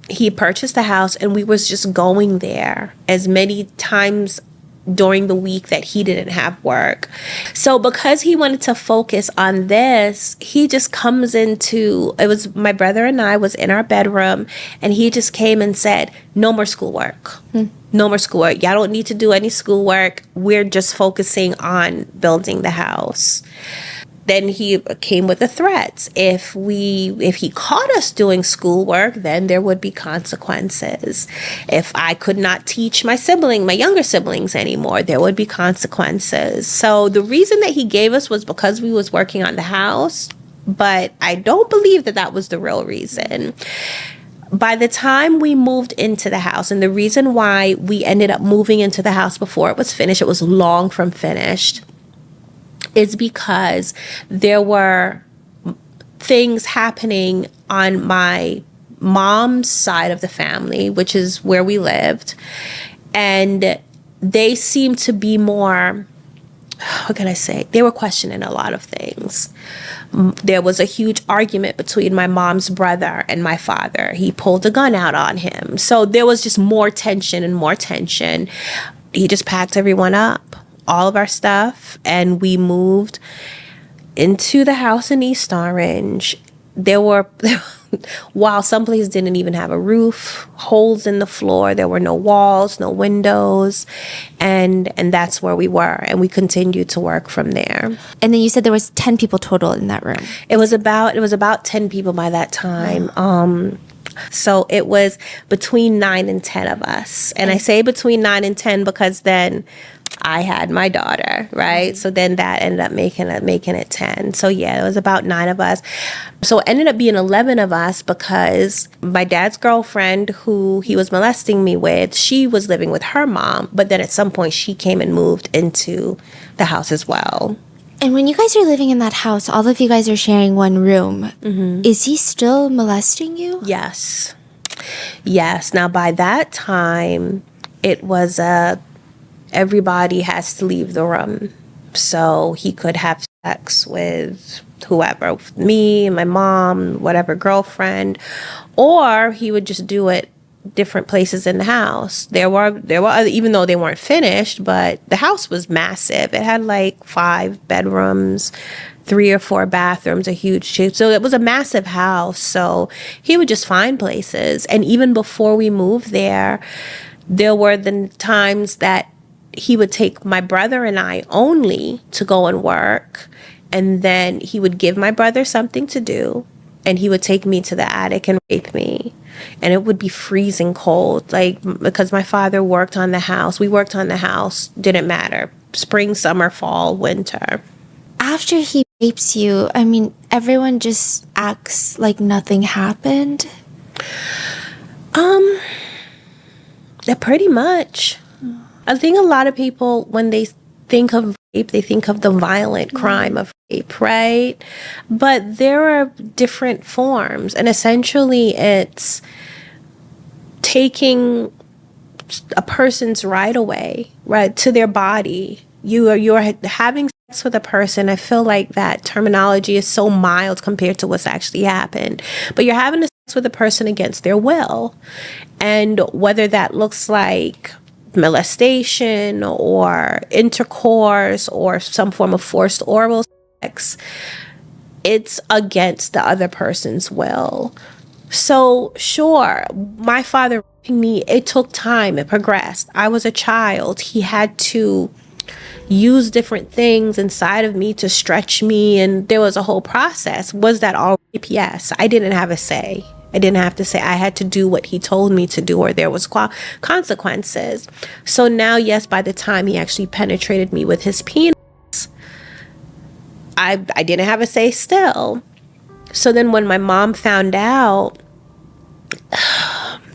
he purchased the house and we was just going there as many times during the week that he didn't have work. So because he wanted to focus on this, he just comes into, it was my brother and I was in our bedroom and he just came and said, no more schoolwork. No more schoolwork. Y'all don't need to do any schoolwork. We're just focusing on building the house. then he came with the threats. If he caught us doing schoolwork, then there would be consequences. If I could not teach my younger siblings anymore, there would be consequences. So the reason that he gave us was because we was working on the house, but I don't believe that that was the real reason. By the time we moved into the house, and the reason why we ended up moving into the house before it was finished, it was long from finished, is because there were things happening on my mom's side of the family, which is where we lived. And they seemed to be more, what can I say? They were questioning a lot of things. There was a huge argument between my mom's brother and my father. He pulled a gun out on him. So there was just more tension and more tension. He just packed everyone up, all of our stuff, and we moved into the house in East Orange. There were, while some places didn't even have a roof, holes in the floor, there were no walls, no windows, and that's where we were, and we continued to work from there. And then you said there was 10 people total in that room. It was about 10 people by that time. So it was between 9 and 10 of us. And I say between 9 and 10 because then I had my daughter, right? So then that ended up making it 10. So yeah, it was about 9 of us. So it ended up being 11 of us because my dad's girlfriend, who he was molesting me with, she was living with her mom. But then at some point she came and moved into the house as well. And when you guys are living in that house, all of you guys are sharing one room. Mm-hmm. Is he still molesting you? Yes. Now, by that time, it was everybody has to leave the room. So he could have sex with whoever, with me, my mom, whatever girlfriend, or he would just do it different places in the house. There were other, even though they weren't finished, but the house was massive. It had like 5 bedrooms, 3 or 4 bathrooms, a huge ship. So it was a massive house. So he would just find places. And even before we moved there were the times that he would take my brother and I only to go and work. And then he would give my brother something to do. And he would take me to the attic and rape me. And it would be freezing cold, like, because my father worked on the house. We worked on the house. Didn't matter. Spring, summer, fall, winter. After he rapes you, I mean, everyone just acts like nothing happened. Pretty much. I think a lot of people, when they think of rape, they think of the violent crime of rape, right? But there are different forms, and essentially it's taking a person's right away, right, to their body. You're having sex with a person. I feel like that terminology is so mild compared to what's actually happened. But you're having sex with a person against their will. And whether that looks like molestation or intercourse or some form of forced oral sex, it's against the other person's will. So sure, my father raping me, it took time, it progressed. I was a child. He had to use different things inside of me to stretch me, and there was a whole process. Was that all rape? Yes. I didn't have a say. I didn't have to say. I had to do what he told me to do, or there was consequences. So now, yes, by the time he actually penetrated me with his penis, I didn't have a say still. So then when my mom found out,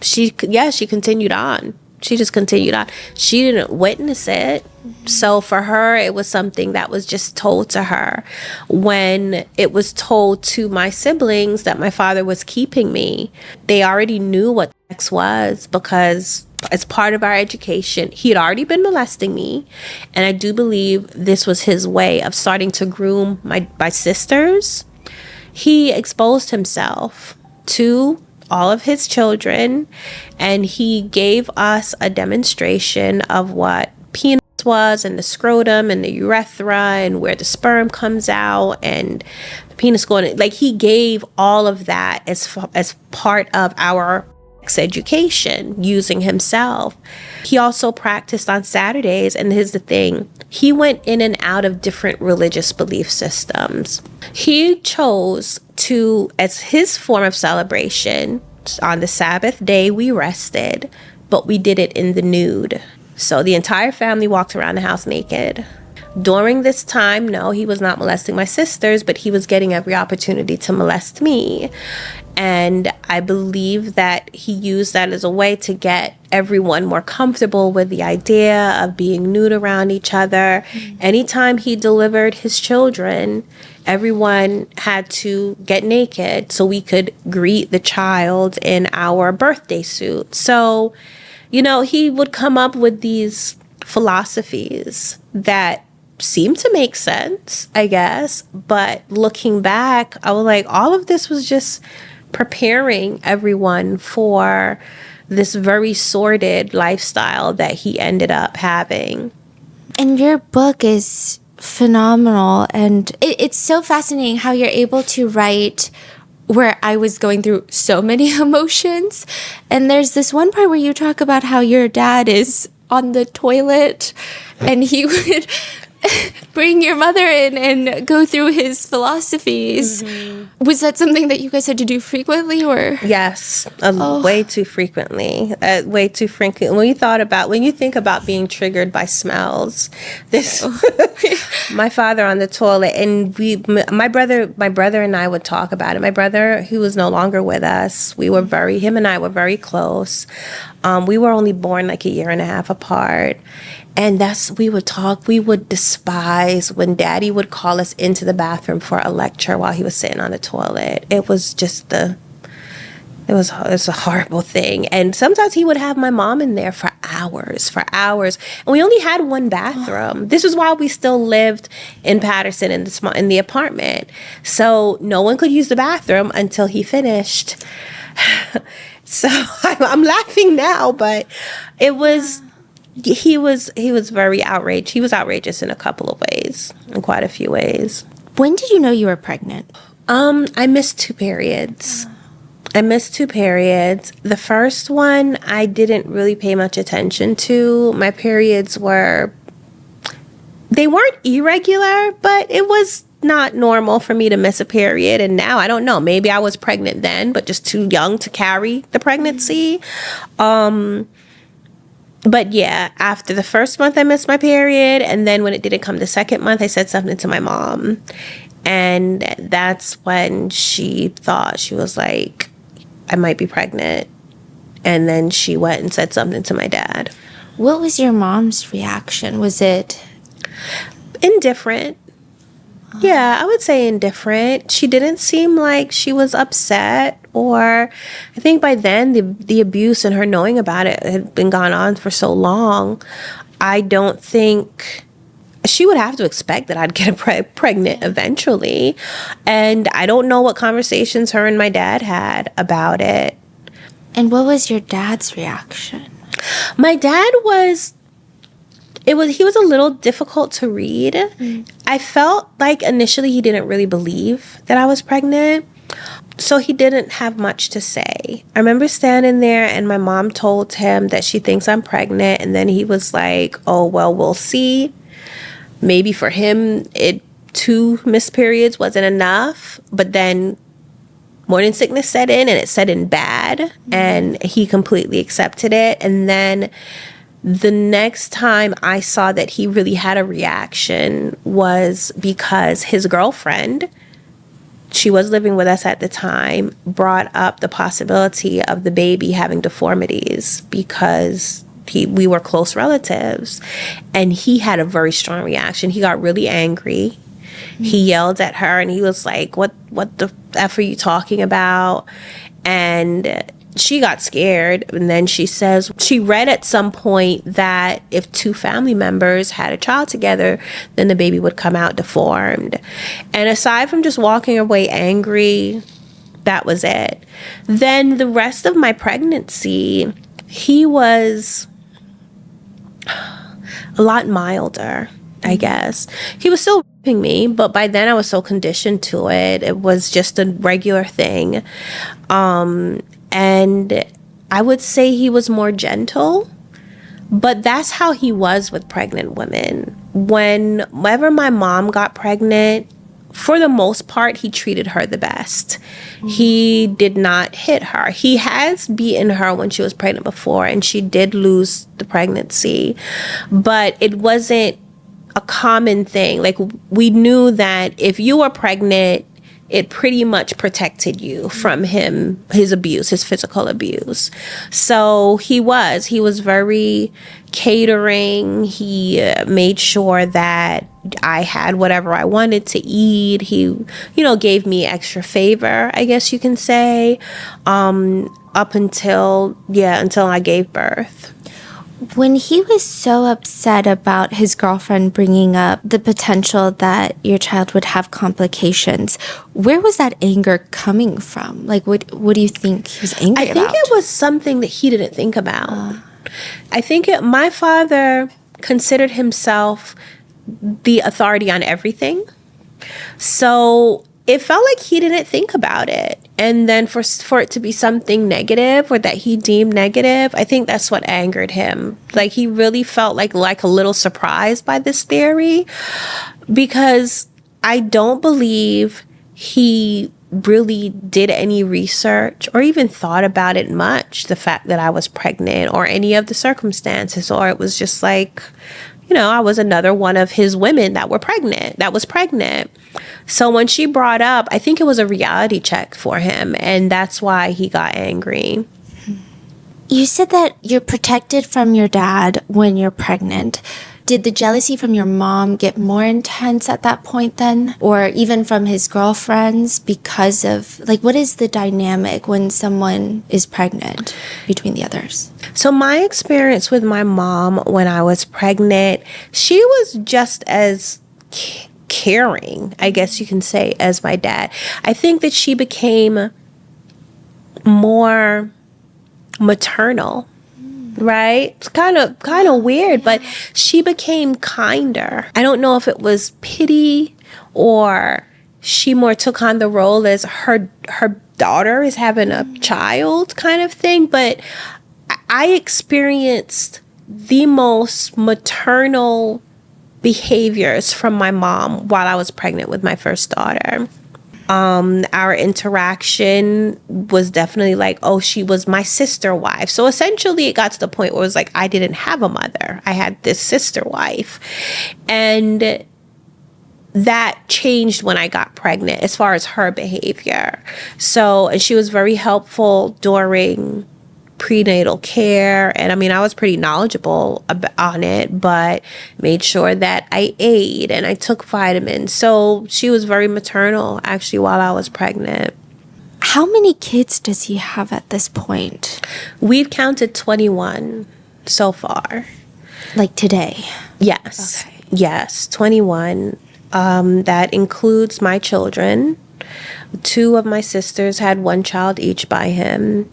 she continued on. She just continued on. She didn't witness it. So for her, it was something that was just told to her. When it was told to my siblings that my father was keeping me, they already knew what sex was, because as part of our education, he had already been molesting me. And I do believe this was his way of starting to groom my sisters. He exposed himself to all of his children, and he gave us a demonstration of what penis was, and the scrotum and the urethra, and where the sperm comes out, and the penis going, like, he gave all of that as part of our education using himself. He also practiced on Saturdays, and here's the thing, he went in and out of different religious belief systems. He chose to, as his form of celebration, on the Sabbath day we rested, but we did it in the nude. So the entire family walked around the house naked. During this time, no, he was not molesting my sisters, but he was getting every opportunity to molest me. And I believe that he used that as a way to get everyone more comfortable with the idea of being nude around each other. Anytime he delivered his children, everyone had to get naked so we could greet the child in our birthday suit. So, he would come up with these philosophies that seemed to make sense, I guess. But looking back, I was like, all of this was just preparing everyone for this very sordid lifestyle that he ended up having. And your book is phenomenal. And it's so fascinating how you're able to write where I was going through so many emotions. And there's this one part where you talk about how your dad is on the toilet and he would bring your mother in and go through his philosophies. Mm-hmm. Was that something that you guys had to do frequently, or? Yes, way too frequently. Way too frequently. When you think about being triggered by smells, my father on the toilet, and my brother and I would talk about it. My brother, who was no longer with us, him and I were very close. We were only born like a year and a half apart. And we would despise when Daddy would call us into the bathroom for a lecture while he was sitting on the toilet. It was just it was a horrible thing. And sometimes he would have my mom in there for hours. And we only had one bathroom. This was while we still lived in Patterson in the apartment. So no one could use the bathroom until he finished. So I'm laughing now, but it was... He was very outraged. He was outrageous in a couple of ways, in quite a few ways. When did you know you were pregnant? I missed 2 periods. The first one, I didn't really pay much attention to. My periods weren't irregular, but it was not normal for me to miss a period. And now I don't know, maybe I was pregnant then, but just too young to carry the pregnancy. But yeah, after the first month, I missed my period. And then when it didn't come the second month, I said something to my mom. And that's when she thought, she was like, I might be pregnant. And then she went and said something to my dad. What was your mom's reaction? Was it indifferent? Yeah, I would say indifferent. She didn't seem like she was upset, or I think by then the abuse and her knowing about it had been gone on for so long. I don't think she would have to expect that I'd get pregnant eventually. And I don't know what conversations her and my dad had about it. And what was your dad's reaction? My dad he was a little difficult to read. I felt like initially he didn't really believe that I was pregnant. So he didn't have much to say. I remember standing there and my mom told him that she thinks I'm pregnant. And then he was like, oh, well, we'll see. Maybe for him, 2 missed periods wasn't enough. But then morning sickness set in, and it set in bad. And he completely accepted it. And then the next time I saw that he really had a reaction was because his girlfriend, she was living with us at the time, brought up the possibility of the baby having deformities because we were close relatives. And he had a very strong reaction. He got really angry. He yelled at her and he was like, what the F are you talking about? And she got scared, and then she says she read at some point that if 2 family members had a child together, then the baby would come out deformed. And aside from just walking away angry, that was it. Then the rest of my pregnancy, he was a lot milder, I guess. He was still raping me, but by then I was so conditioned to it. It was just a regular thing. And I would say he was more gentle, but that's how he was with pregnant women. Whenever my mom got pregnant, for the most part, he treated her the best. He did not hit her. He has beaten her when she was pregnant before, and she did lose the pregnancy, but it wasn't a common thing. Like, we knew that if you were pregnant, it pretty much protected you from his abuse, his physical abuse. So he was very catering. He made sure that I had whatever I wanted to eat. He, gave me extra favor, I guess you can say, up until I gave birth. When he was so upset about his girlfriend bringing up the potential that your child would have complications, where was that anger coming from? Like, what do you think he was angry about? I think it was something that he didn't think about. I think my father considered himself the authority on everything. So it felt like he didn't think about it. And then for it to be something negative or that he deemed negative, I think that's what angered him. Like, he really felt like a little surprised by this theory, because I don't believe he really did any research or even thought about it much, the fact that I was pregnant or any of the circumstances, or it was just like, I was another one of his women that was pregnant. So when she brought up, I think it was a reality check for him, and that's why he got angry. You said that you're protected from your dad when you're pregnant. Did the jealousy from your mom get more intense at that point then? Or even from his girlfriends because of, what is the dynamic when someone is pregnant between the others? So my experience with my mom when I was pregnant, she was just as caring, I guess you can say, as my dad. I think that she became more maternal. Right? It's kind of weird, but she became kinder. I don't know if it was pity or she more took on the role as her daughter is having a child kind of thing, but I experienced the most maternal behaviors from my mom while I was pregnant with my first daughter. Our interaction was definitely like, oh, she was my sister wife. So essentially it got to the point where it was like, I didn't have a mother. I had this sister wife. And that changed when I got pregnant as far as her behavior. So, and she was very helpful during prenatal care, and I was pretty knowledgeable on it, but made sure that I ate and I took vitamins. So she was very maternal actually while I was pregnant. How many kids does he have at this point? We've counted 21 so far. Like today? Yes. Okay. Yes, 21. That includes my children. 2 of my sisters had 1 child each by him.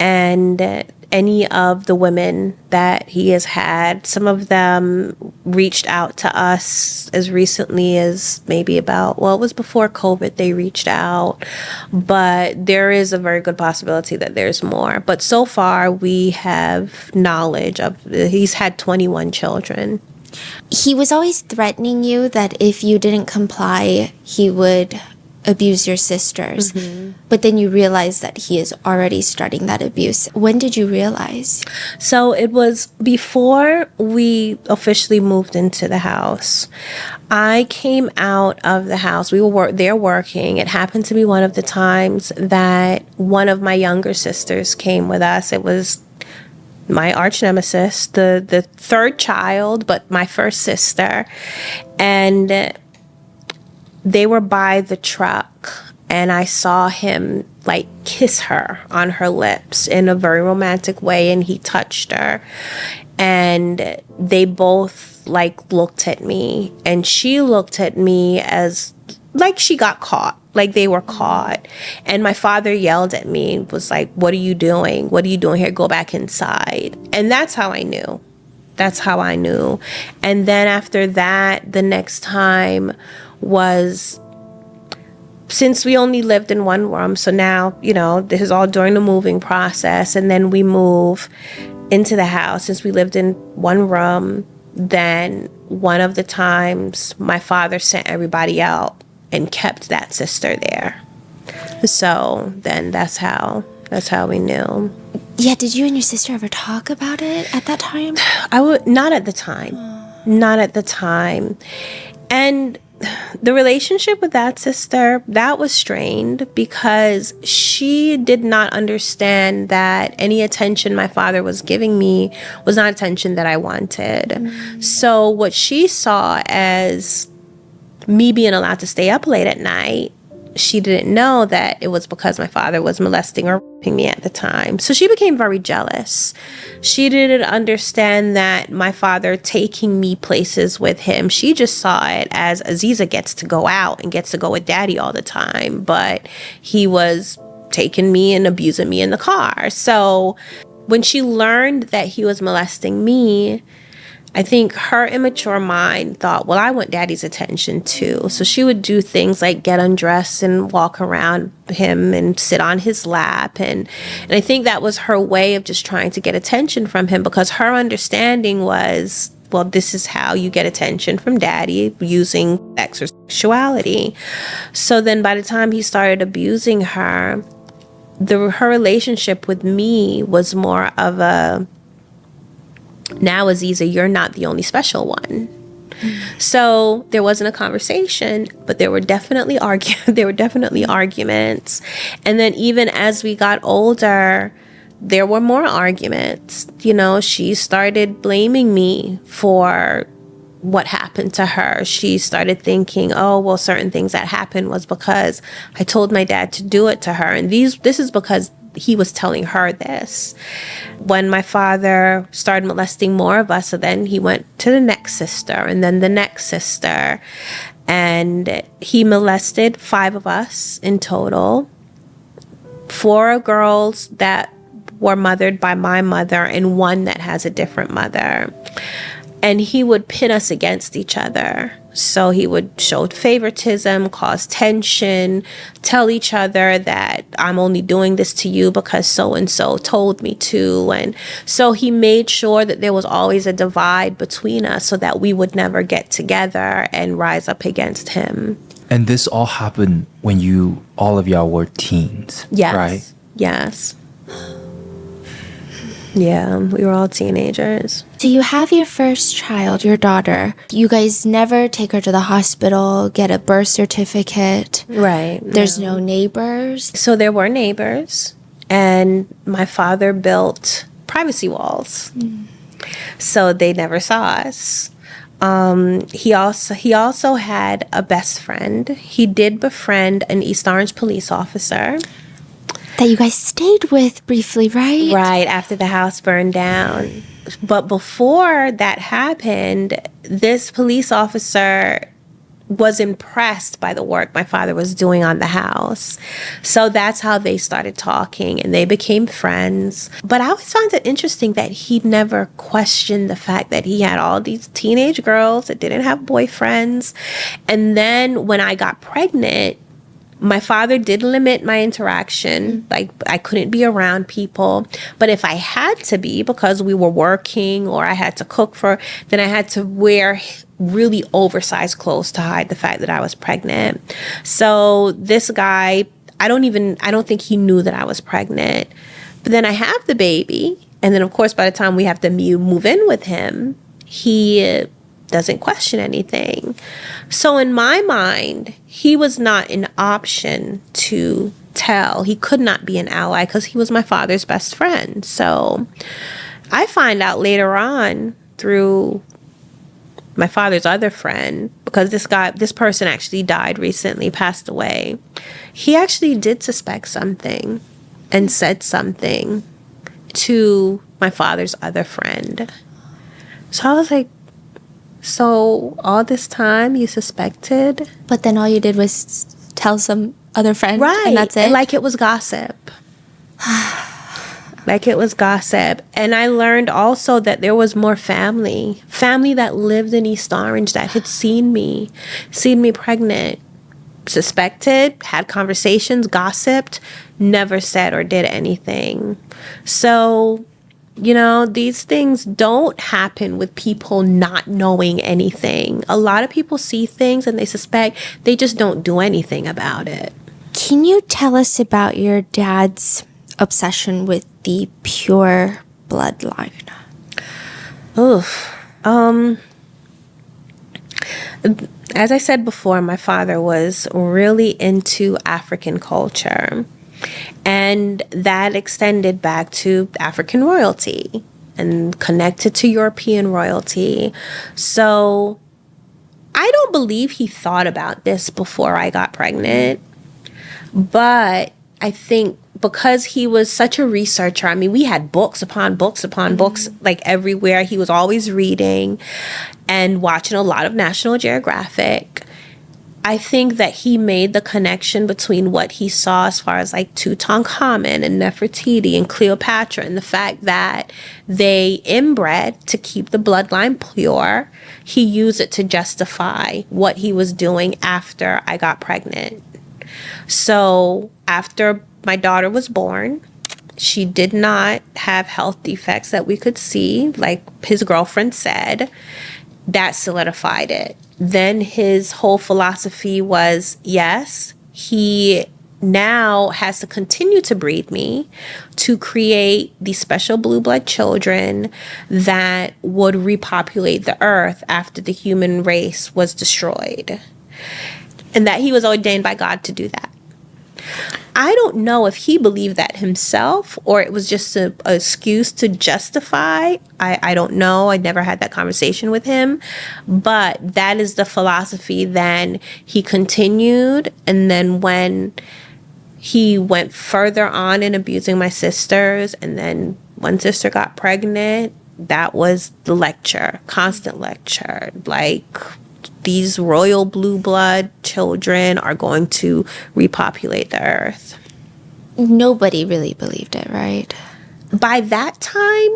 And any of the women that he has had, some of them reached out to us as recently as maybe it was before COVID, they reached out. But there is a very good possibility that there's more. But so far, we have knowledge of, he's had 21 children. He was always threatening you that if you didn't comply, he would abuse your sisters. Mm-hmm. But then you realize that he is already starting that abuse. When did you realize? So it was before we officially moved into the house. I came out of the house. We were there working. It happened to be one of the times that one of my younger sisters came with us. It was my arch nemesis, the third child, but my first sister. And they were by the truck, and I saw him kiss her on her lips in a very romantic way, and he touched her. And they both looked at me, and she looked at me as she got caught, they were caught. And my father yelled at me and was like, "What are you doing? What are you doing here? Go back inside." And that's how I knew. And then after that, the next time was since we only lived in one room, so now, this is all during the moving process, and then we move into the house. Since we lived in one room, then one of the times my father sent everybody out and kept that sister there. So then that's how we knew. Yeah, did you and your sister ever talk about it at that time? Not at the time. Not at the time. And the relationship with that sister, that was strained because she did not understand that any attention my father was giving me was not attention that I wanted. So what she saw as me being allowed to stay up late at night, she didn't know that it was because my father was molesting or raping me at the time. So she became very jealous. She didn't understand that my father taking me places with him, she just saw it as Aziza gets to go out and gets to go with daddy all the time. But he was taking me and abusing me in the car. So when she learned that he was molesting me, I think her immature mind thought, well, I want daddy's attention too. So she would do things like get undressed and walk around him and sit on his lap. And I think that was her way of just trying to get attention from him, because her understanding was, well, this is how you get attention from daddy, using sex or sexuality. So then by the time he started abusing her, her relationship with me was more of a, now, Aziza, you're not the only special one. So there wasn't a conversation, but there were definitely arguments. And then even as we got older, there were more arguments. She started blaming me for what happened to her. She started thinking, oh, well, certain things that happened was because I told my dad to do it to her. And this is because he was telling her this. When my father started molesting more of us, so then he went to the next sister and then the next sister. And he molested 5 of us in total. 4 girls that were mothered by my mother and 1 that has a different mother. And he would pit us against each other. So he would show favoritism, cause tension, tell each other that I'm only doing this to you because so-and-so told me to. And so he made sure that there was always a divide between us so that we would never get together and rise up against him. And this all happened when all of y'all were teens, Yes. right? Yes. Yeah, we were all teenagers. So you have your first child, your daughter. You guys never take her to the hospital, get a birth certificate. Right. There's no neighbors. So there were neighbors, and my father built privacy walls. So they never saw us. He also had a best friend. He did befriend an East Orange police officer. That you guys stayed with briefly, right? Right, after the house burned down. But before that happened, this police officer was impressed by the work my father was doing on the house. So that's how they started talking, and they became friends. But I always found it interesting that he never questioned the fact that he had all these teenage girls that didn't have boyfriends. And then when I got pregnant, my father did limit my interaction. Like, I couldn't be around people. But if I had to be, because we were working or I had to cook then I had to wear really oversized clothes to hide the fact that I was pregnant. So this guy, I don't think he knew that I was pregnant. But then I have the baby. And then, of course, by the time we have to move in with him, he doesn't question anything. So in my mind, he was not an option to tell. He could not be an ally because he was my father's best friend. So I find out later on through my father's other friend, because this person actually died recently, passed away. He actually did suspect something and said something to my father's other friend. So I was like, so all this time you suspected? But then all you did was tell some other friend, Right. and that's it? Like it was gossip. Like it was gossip. And I learned also that there was more family that lived in East Orange that had seen me pregnant suspected, had conversations, gossiped, never said or did anything. So, you know, these things don't happen with people not knowing anything. A lot of people see things and they suspect, they just don't do anything about it. Can you tell us about your dad's obsession with the pure bloodline? Oof. As I said before, my father was really into African culture, and that extended back to African royalty and connected to European royalty. So I don't believe he thought about this before I got pregnant, but I think because he was such a researcher, I mean, we had books upon books upon books, like everywhere. He was always reading and watching a lot of National Geographic. I think that he made the connection between what he saw as far as like Tutankhamun and Nefertiti and Cleopatra and the fact that they inbred to keep the bloodline pure. He used it to justify what he was doing after I got pregnant. So after my daughter was born, she did not have health defects that we could see, like his girlfriend said. That solidified it. Then his whole philosophy was, yes, he now has to continue to breed me to create these special blue blood children that would repopulate the earth after the human race was destroyed. And that he was ordained by God to do that. I don't know if he believed that himself or it was just an excuse to justify. I don't know. I never had that conversation with him. But that is the philosophy. Then he continued. And then when he went further on in abusing my sisters, and then one sister got pregnant, that was the lecture, constant lecture. Like, these royal blue blood children are going to repopulate the earth. Nobody really believed it, right? By that time,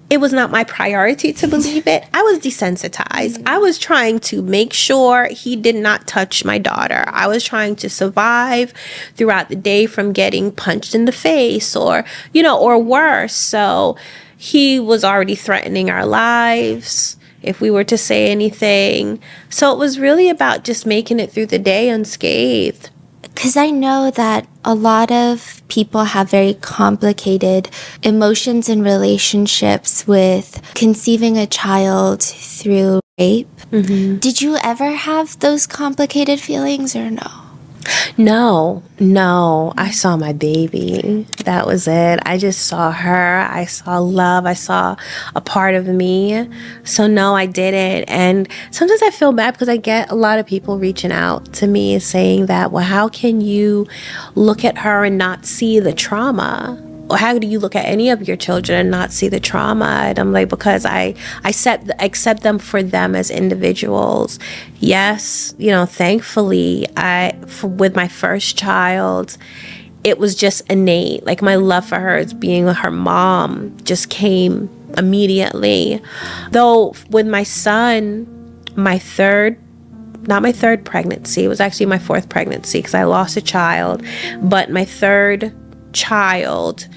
it was not my priority to believe it. I was desensitized. I was trying to make sure he did not touch my daughter. I was trying to survive throughout the day from getting punched in the face or worse. So he was already threatening our lives if we were to say anything. So it was really about just making it through the day unscathed. Because I know that a lot of people have very complicated emotions and relationships with conceiving a child through rape. Mm-hmm. Did you ever have those complicated feelings or no? No. I saw my baby. That was it. I just saw her. I saw love. I saw a part of me. So no, I didn't. And sometimes I feel bad because I get a lot of people reaching out to me saying that, well, how can you look at her and not see the trauma? Or how do you look at any of your children and not see the trauma? And I'm like, because I accept them for them as individuals. Yes, thankfully, with my first child, it was just innate. Like, my love for her as being her mom just came immediately. Though with my son, not my third pregnancy, it was actually my fourth pregnancy because I lost a child, but my third child,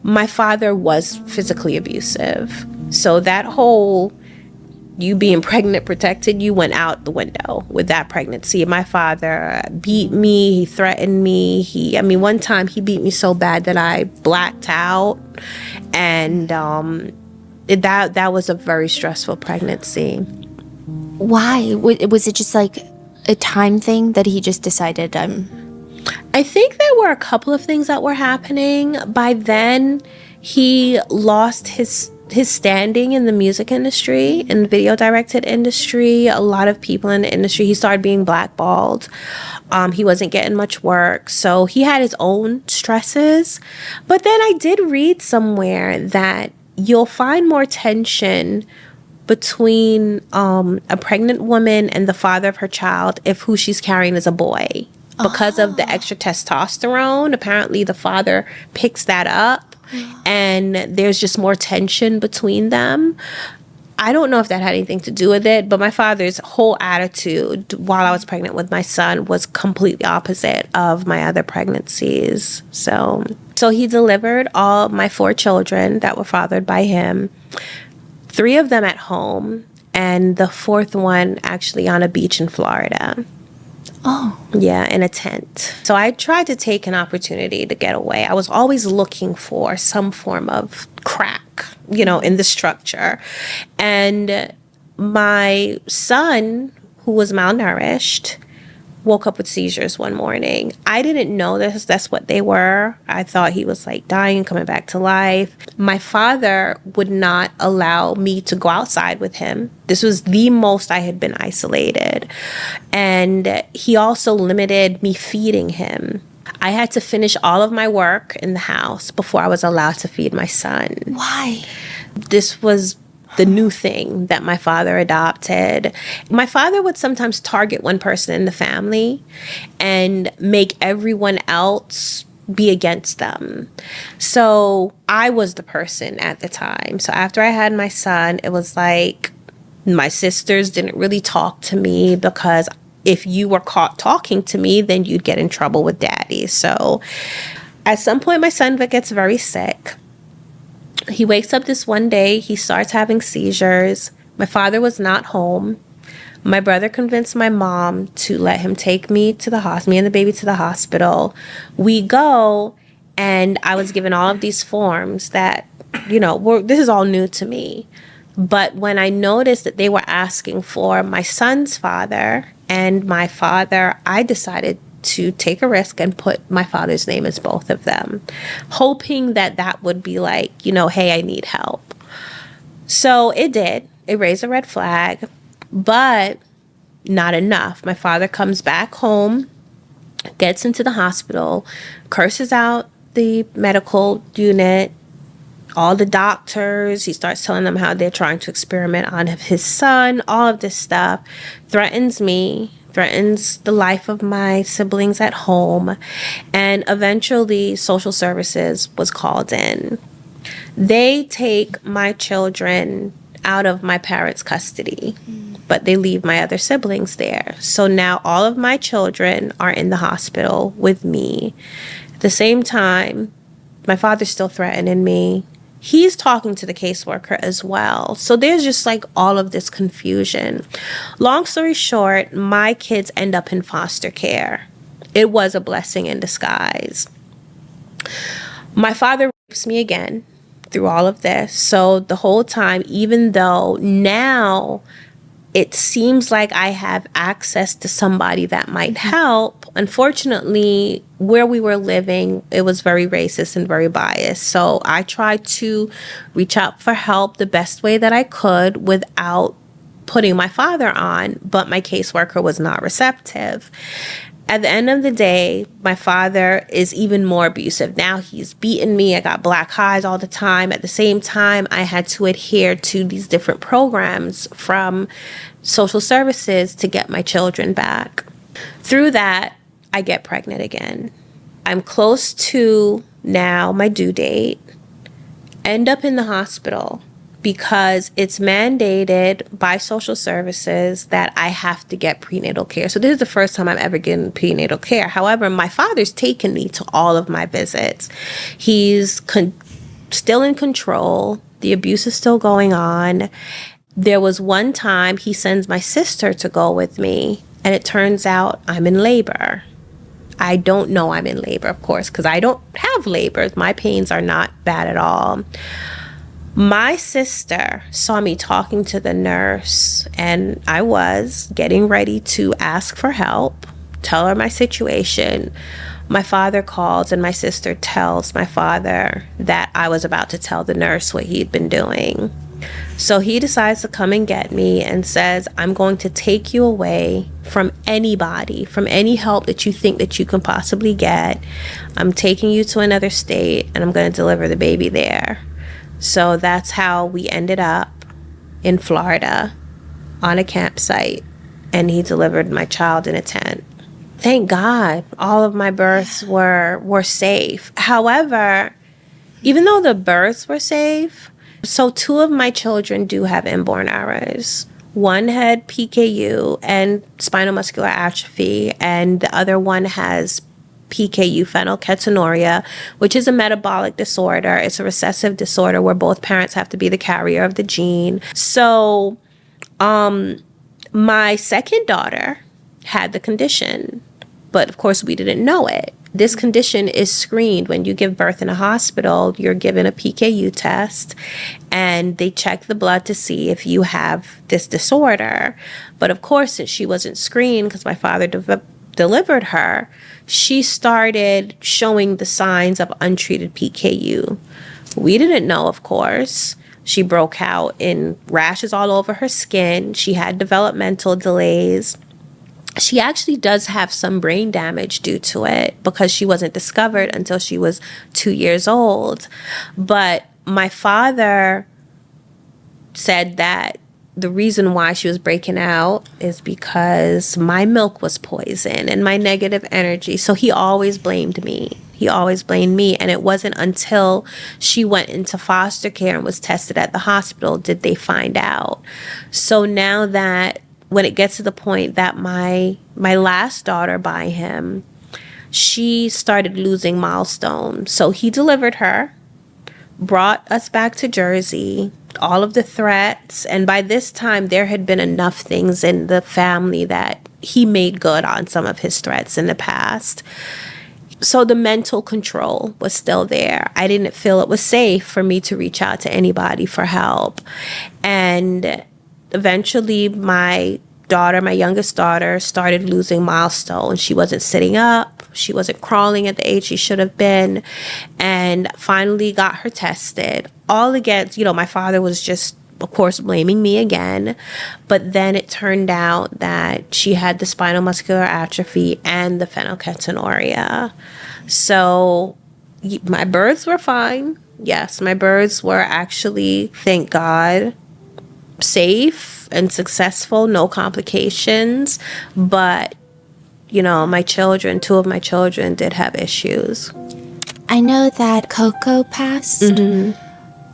my father was physically abusive. So that whole you being pregnant protected you went out the window with that pregnancy. My father beat me, he threatened me. One time he beat me so bad that I blacked out, and that was a very stressful pregnancy. Why? Was it just like a time thing that he just decided I think there were a couple of things that were happening. By then, he lost his standing in the music industry, in the video directed industry. A lot of people in the industry, he started being blackballed. He wasn't getting much work. So he had his own stresses. But then I did read somewhere that you'll find more tension between a pregnant woman and the father of her child if who she's carrying is a boy. Because of the extra testosterone, apparently the father picks that up, and there's just more tension between them. I don't know if that had anything to do with it, but my father's whole attitude while I was pregnant with my son was completely opposite of my other pregnancies. So he delivered all my 4 children that were fathered by him, 3 of them at home, and the 4th one actually on a beach in Florida. Oh. Yeah, in a tent. So I tried to take an opportunity to get away. I was always looking for some form of crack, in the structure. And my son, who was malnourished, woke up with seizures one morning. I didn't know that's what they were. I thought he was like dying and coming back to life. My father would not allow me to go outside with him. This was the most I had been isolated. And he also limited me feeding him. I had to finish all of my work in the house before I was allowed to feed my son. Why? This was the new thing that my father adopted. My father would sometimes target one person in the family and make everyone else be against them. So I was the person at the time. So after I had my son, it was like my sisters didn't really talk to me because if you were caught talking to me, then you'd get in trouble with daddy. So at some point, my son gets very sick. He wakes up this one day, he starts having seizures. My father was not home. My brother convinced my mom to let him take me to the hospital, me and the baby to the hospital. We go, and I was given all of these forms that, this is all new to me. But when I noticed that they were asking for my son's father and my father, I decided to take a risk and put my father's name as both of them, hoping that would be like, hey, I need help. So it did. It raised a red flag, but not enough. My father comes back home, gets into the hospital, curses out the medical unit, all the doctors. He starts telling them how they're trying to experiment on his son, all of this stuff, threatens me, threatens the life of my siblings at home, and eventually social services was called in. They take my children out of my parents' custody, but they leave my other siblings there. So now all of my children are in the hospital with me. At the same time, my father's still threatening me. He's talking to the caseworker as well. So there's just like all of this confusion. Long story short, my kids end up in foster care. It was a blessing in disguise. My father rapes me again through all of this. So the whole time, even though now it seems like I have access to somebody that might help, unfortunately, where we were living, it was very racist and very biased. So I tried to reach out for help the best way that I could without putting my father on, but my caseworker was not receptive. At the end of the day, my father is even more abusive. Now he's beating me. I got black eyes all the time. At the same time, I had to adhere to these different programs from social services to get my children back. Through that, I get pregnant again. I'm close to now my due date. End up in the hospital because it's mandated by social services that I have to get prenatal care. So this is the first time I've ever gotten prenatal care. However, my father's taken me to all of my visits. He's still in control. The abuse is still going on. There was one time he sends my sister to go with me, and it turns out I'm in labor. I don't know I'm in labor, of course, because I don't have labor. My pains are not bad at all. My sister saw me talking to the nurse, and I was getting ready to ask for help, tell her my situation. My father calls, and my sister tells my father that I was about to tell the nurse what he'd been doing. So he decides to come and get me and says, I'm going to take you away from anybody, from any help that you think that you can possibly get. I'm taking you to another state, and I'm going to deliver the baby there. So that's how we ended up in Florida on a campsite, and he delivered my child in a tent. Thank God all of my births were safe. However, even though the births were safe, So 2 of my children do have inborn errors. One had PKU and spinal muscular atrophy, and the other one has PKU, phenylketonuria, which is a metabolic disorder. It's a recessive disorder where both parents have to be the carrier of the gene. So my second daughter had the condition, but of course we didn't know it. This condition is screened when you give birth in a hospital. You're given a PKU test and they check the blood to see if you have this disorder. But of course, since she wasn't screened because my father delivered her, she started showing the signs of untreated PKU. We didn't know, of course. She broke out in rashes all over her skin. She had developmental delays. She actually does have some brain damage due to it because she wasn't discovered until she was 2 years old. But my father said that the reason why she was breaking out is because my milk was poison and my negative energy. So he always blamed me. And it wasn't until she went into foster care and was tested at the hospital did they find out. So now that when it gets to the point that my last daughter by him, she started losing milestones. So he delivered her, brought us back to Jersey, all of the threats. And by this time, there had been enough things in the family that he made good on some of his threats in the past. So the mental control was still there. I didn't feel it was safe for me to reach out to anybody for help. And eventually my youngest daughter, started losing milestones. She wasn't sitting up. She wasn't crawling at the age she should have been. And finally got her tested. All against, my father was just, of course, blaming me again. But then it turned out that she had the spinal muscular atrophy and the phenylketonuria. So my births were fine. Yes, my births were actually, thank God, safe and successful, no complications. But, my children, 2 of my children did have issues. I know that Coco passed. Mm-hmm.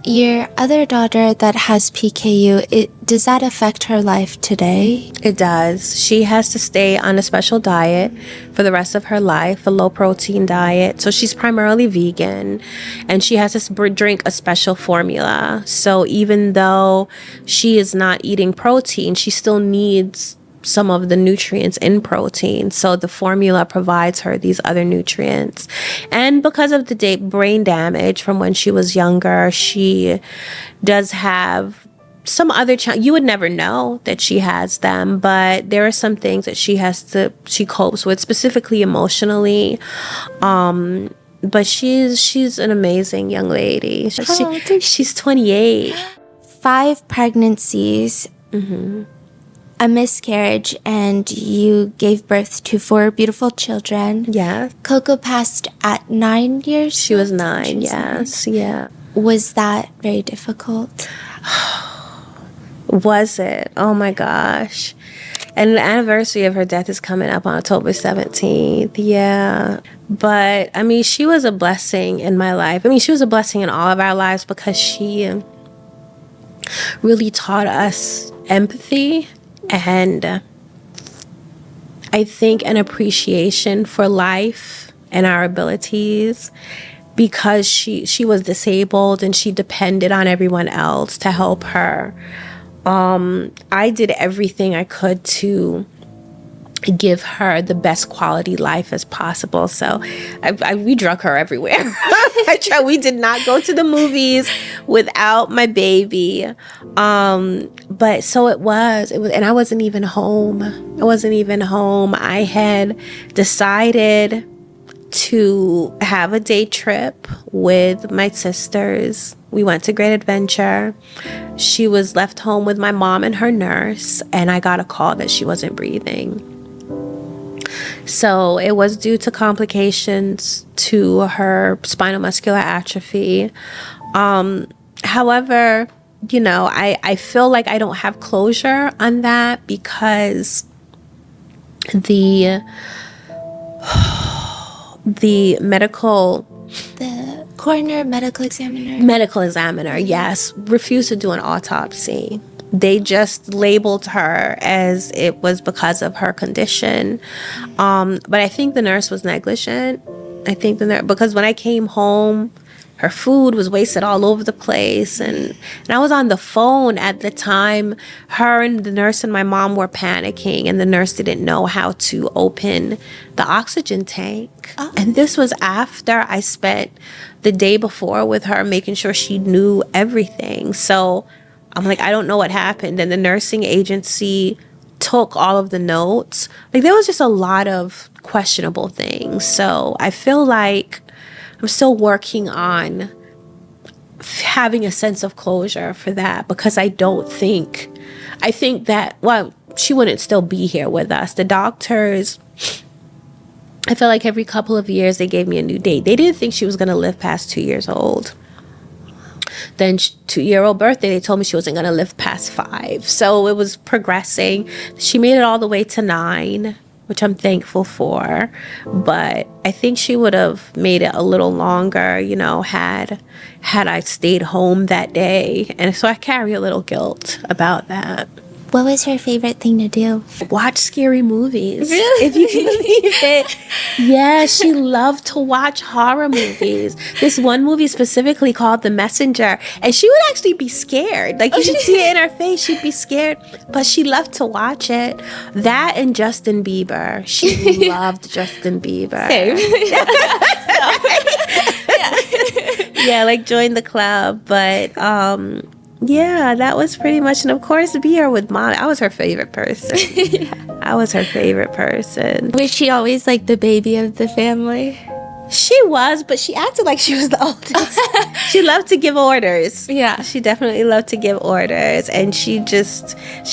Your other daughter that has PKU, does that affect her life today? It does. She has to stay on a special diet for the rest of her life, a low protein diet. So she's primarily vegan and she has to drink a special formula. So even though she is not eating protein, she still needs some of the nutrients in protein. So the formula provides her these other nutrients. And because of the brain damage from when she was younger, she does have some other you would never know that she has them, but there are some things that she copes with, specifically emotionally. But she's an amazing young lady. She's 28. 5 pregnancies. Mm-hmm. A miscarriage, and you gave birth to 4 beautiful children. Yeah. Coco passed at 9 years. She was 9, yes. Yeah. Was that very difficult? Was it? Oh my gosh. And the anniversary of her death is coming up on October 17th. Yeah. But, she was a blessing in my life. She was a blessing in all of our lives because she really taught us empathy. And I think an appreciation for life and our abilities, because she was disabled and she depended on everyone else to help her. I did everything I could to give her the best quality life as possible. So we drug her everywhere. We did not go to the movies without my baby. But so it was, and I wasn't even home. I had decided to have a day trip with my sisters. We went to Great Adventure. She was left home with my mom and her nurse, and I got a call that she wasn't breathing. So it was due to complications to her spinal muscular atrophy. However, I feel like I don't have closure on that because the medical Coroner, medical examiner. Medical examiner, yes, refused to do an autopsy. They just labeled her as it was because of her condition. But I think the nurse was negligent. I think the nurse, because when I came home, her food was wasted all over the place. And I was on the phone at the time. Her and the nurse and my mom were panicking, and the nurse didn't know how to open the oxygen tank. Oh. And this was after I spent the day before with her, making sure she knew everything. So I'm like, I don't know what happened. And the nursing agency took all of the notes. Like, there was just a lot of questionable things. So I feel like I'm still working on having a sense of closure for that, because I think that, well, she wouldn't still be here with us. The doctors, I feel like every couple of years they gave me a new date. They didn't think she was going to live past 2 years old. Then 2-year-old birthday, they told me she wasn't going to live past 5. So it was progressing. She made it all the way to 9, which I'm thankful for. But I think she would have made it a little longer, you know, had I stayed home that day. And so I carry a little guilt about that. What was her favorite thing to do? Watch scary movies. Really? If you can believe it. Yeah, she loved to watch horror movies. This one movie specifically called The Messenger. And she would actually be scared. Like, you should see it in her face. She'd be scared. But she loved to watch it. That and Justin Bieber. She loved Justin Bieber. Same. Yeah, like join the club. But yeah, that was pretty much, and of course, be here with Mom. I was her favorite person. I was her favorite person. Was she always like the baby of the family? She was, but she acted like she was the oldest. She loved to give orders. Yeah. She definitely loved to give orders, and she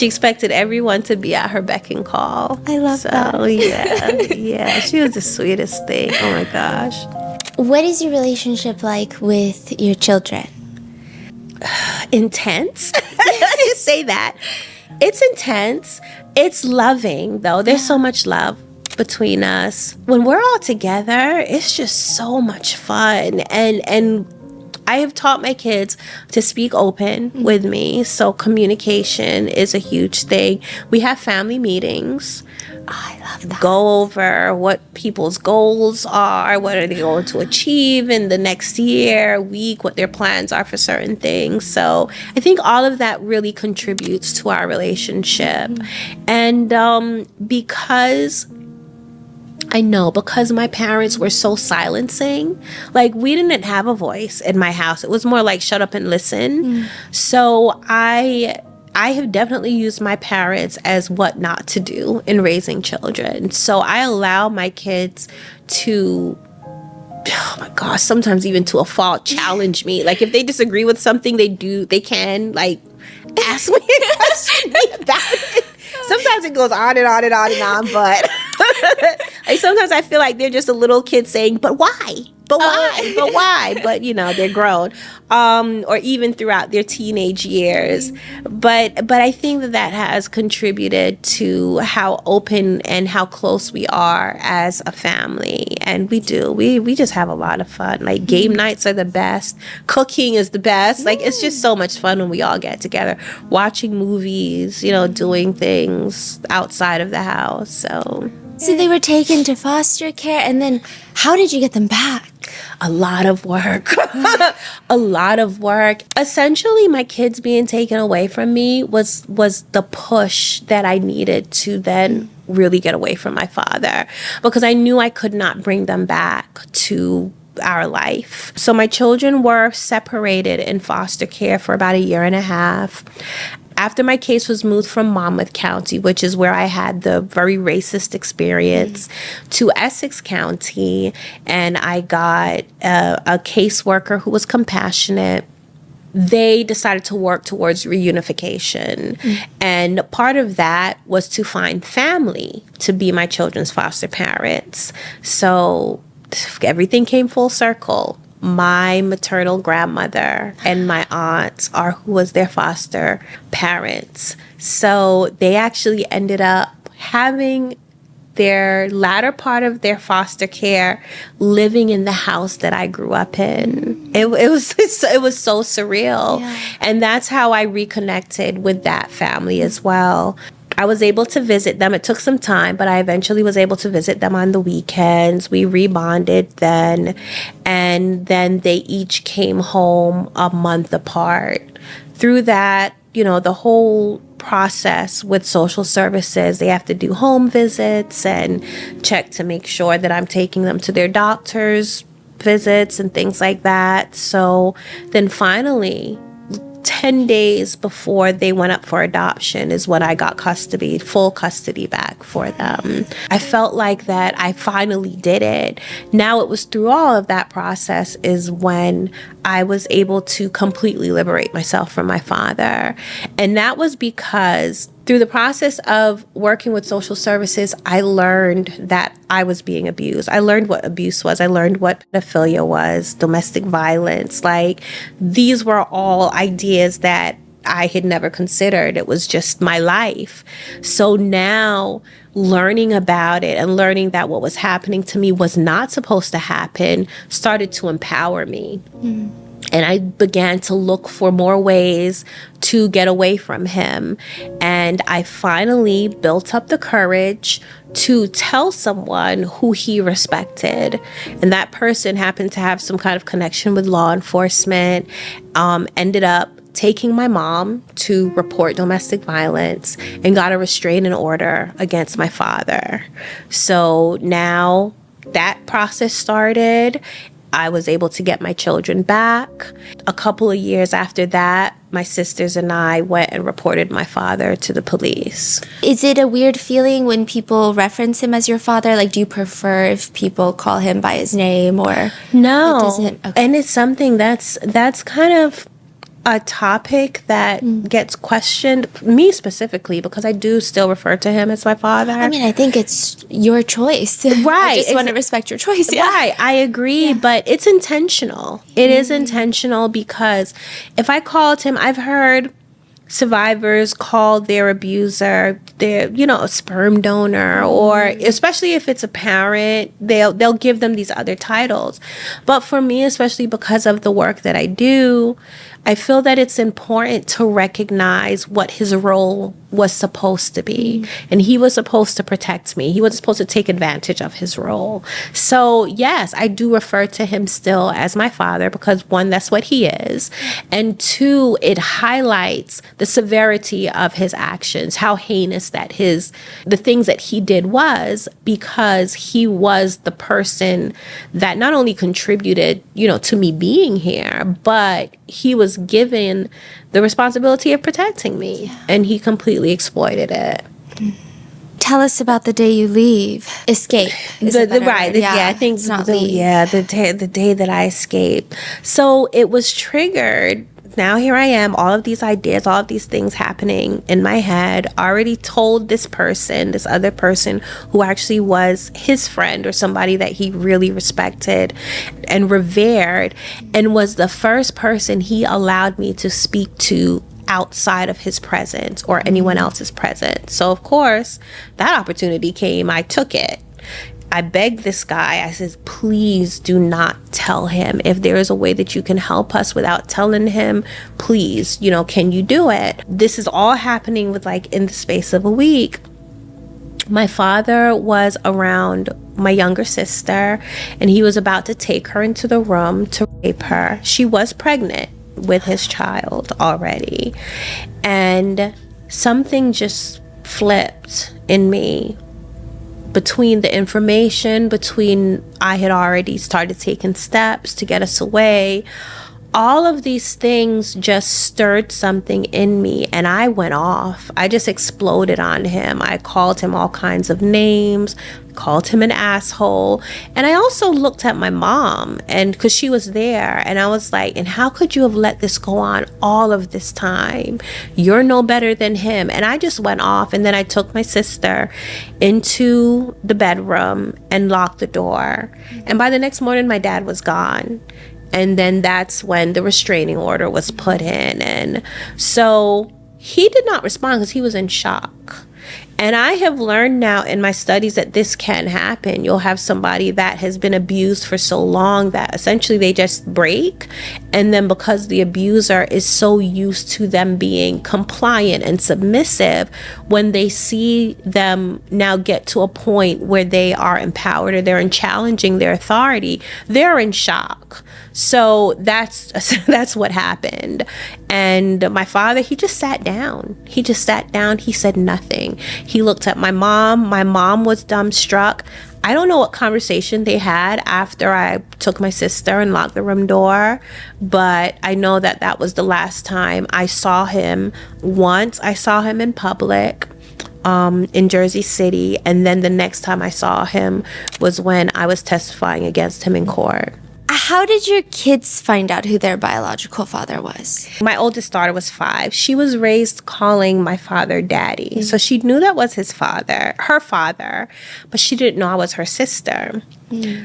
expected everyone to be at her beck and call. I love that. So, yeah, she was the sweetest thing. Oh my gosh. What is your relationship like with your children? Intense. Let's just say that. It's intense. It's loving, though. There's so much love between us. When we're all together, it's just so much fun. And I have taught my kids to speak open with me. So communication is a huge thing. We have family meetings. I love that. Go over what people's goals are, what are they going to achieve in the next year, week, what their plans are for certain things. So I think all of that really contributes to our relationship. And because my parents were so silencing, like, we didn't have a voice in my house. It was more like shut up and listen. So I have definitely used my parents as what not to do in raising children. So I allow my kids to, oh my gosh, sometimes even to a fault, challenge me. Like, if they disagree with something, they can, like, ask me a question about it. Sometimes it goes on and on and on and on, but like, sometimes I feel like they're just a little kid saying, but why? But why? But why? But, you know, they're grown. Or even throughout their teenage years. But I think that has contributed to how open and how close we are as a family. And we do. We just have a lot of fun. Like, game nights are the best. Cooking is the best. Like, it's just so much fun when we all get together. Watching movies, you know, doing things outside of the house. So they were taken to foster care, and then how did you get them back? a lot of work. A lot of work. Essentially, my kids being taken away from me was the push that I needed to then really get away from my father, because I knew I could not bring them back to our life. So my children were separated in foster care for about 1.5 years. After my case was moved from Monmouth County, which is where I had the very racist experience, to Essex County, and I got a caseworker who was compassionate. They decided to work towards reunification. And part of that was to find family to be my children's foster parents. So everything came full circle. My maternal grandmother and my aunt are who was their foster parents. So they actually ended up having their latter part of their foster care living in the house that I grew up in. It was so surreal. Yeah. And that's how I reconnected with that family as well. I was able to visit them. It took some time, but I eventually was able to visit them on the weekends. We rebonded then, and then they each came home a month apart. Through that, the whole process with social services, they have to do home visits and check to make sure that I'm taking them to their doctor's visits and things like that. So then finally, 10 days before they went up for adoption is when I got full custody back for them. I felt like that I finally did it. Now it was through all of that process is when I was able to completely liberate myself from my father. And that was because through the process of working with social services, I learned that I was being abused. I learned what abuse was. I learned what pedophilia was, domestic violence. Like, these were all ideas that I had never considered. It was just my life. So now learning about it and learning that what was happening to me was not supposed to happen started to empower me. And I began to look for more ways to get away from him. And I finally built up the courage to tell someone who he respected. And that person happened to have some kind of connection with law enforcement, ended up taking my mom to report domestic violence and got a restraining order against my father. So now that process started. I was able to get my children back. A couple of years after that, my sisters and I went and reported my father to the police. Is it a weird feeling when people reference him as your father? Like, do you prefer if people call him by his name or? No. It doesn't? Okay. And it's something that's kind of a topic that gets questioned, me specifically, because I do still refer to him as my father. I mean, I think it's your choice. Right. I just want to respect your choice. Yeah. Right, I agree, but it's intentional. It is intentional because if I called him, I've heard survivors call their abuser their, a sperm donor, or especially if it's a parent, they'll give them these other titles. But for me, especially because of the work that I do, I feel that it's important to recognize what his role was supposed to be. And he was supposed to protect me. He was supposed to take advantage of his role. So yes, I do refer to him still as my father because, one, that's what he is. And two, it highlights the severity of his actions, how heinous that the things that he did was, because he was the person that not only contributed, to me being here, but he was given the responsibility of protecting me, and he completely exploited it. Tell us about the day you leave. Escape. I think it's not leave. The day that I escaped. So it was triggered. Now here I am, all of these ideas, all of these things happening in my head, already told this other person who actually was his friend or somebody that he really respected and revered, and was the first person he allowed me to speak to outside of his presence or anyone else's presence. So of course, that opportunity came, I took it. I begged this guy, I said, please do not tell him. If there is a way that you can help us without telling him, please, can you do it? This is all happening with in the space of a week. My father was around my younger sister, and he was about to take her into the room to rape her. She was pregnant with his child already. And something just flipped in me. Between the information, I had already started taking steps to get us away, all of these things just stirred something in me, and I went off. I just exploded on him. I called him all kinds of names, called him an asshole. And I also looked at my mom, and because she was there, and I was like, and how could you have let this go on all of this time? You're no better than him. And I just went off, and then I took my sister into the bedroom and locked the door. And by the next morning, my dad was gone. And then that's when the restraining order was put in. And so he did not respond because he was in shock. And I have learned now in my studies that this can happen. You'll have somebody that has been abused for so long that essentially they just break. And then because the abuser is so used to them being compliant and submissive, when they see them now get to a point where they are empowered or they're challenging their authority, they're in shock. So that's what happened. And my father, he just sat down. He said nothing. He looked at my mom. My mom was dumbstruck. I don't know what conversation they had after I took my sister and locked the room door, but I know that that was the last time I saw him. Once I saw him in public in Jersey City, and then the next time I saw him was when I was testifying against him in court. How did your kids find out who their biological father was? My oldest daughter was 5. She was raised calling my father daddy. So she knew that was her father, but she didn't know I was her sister.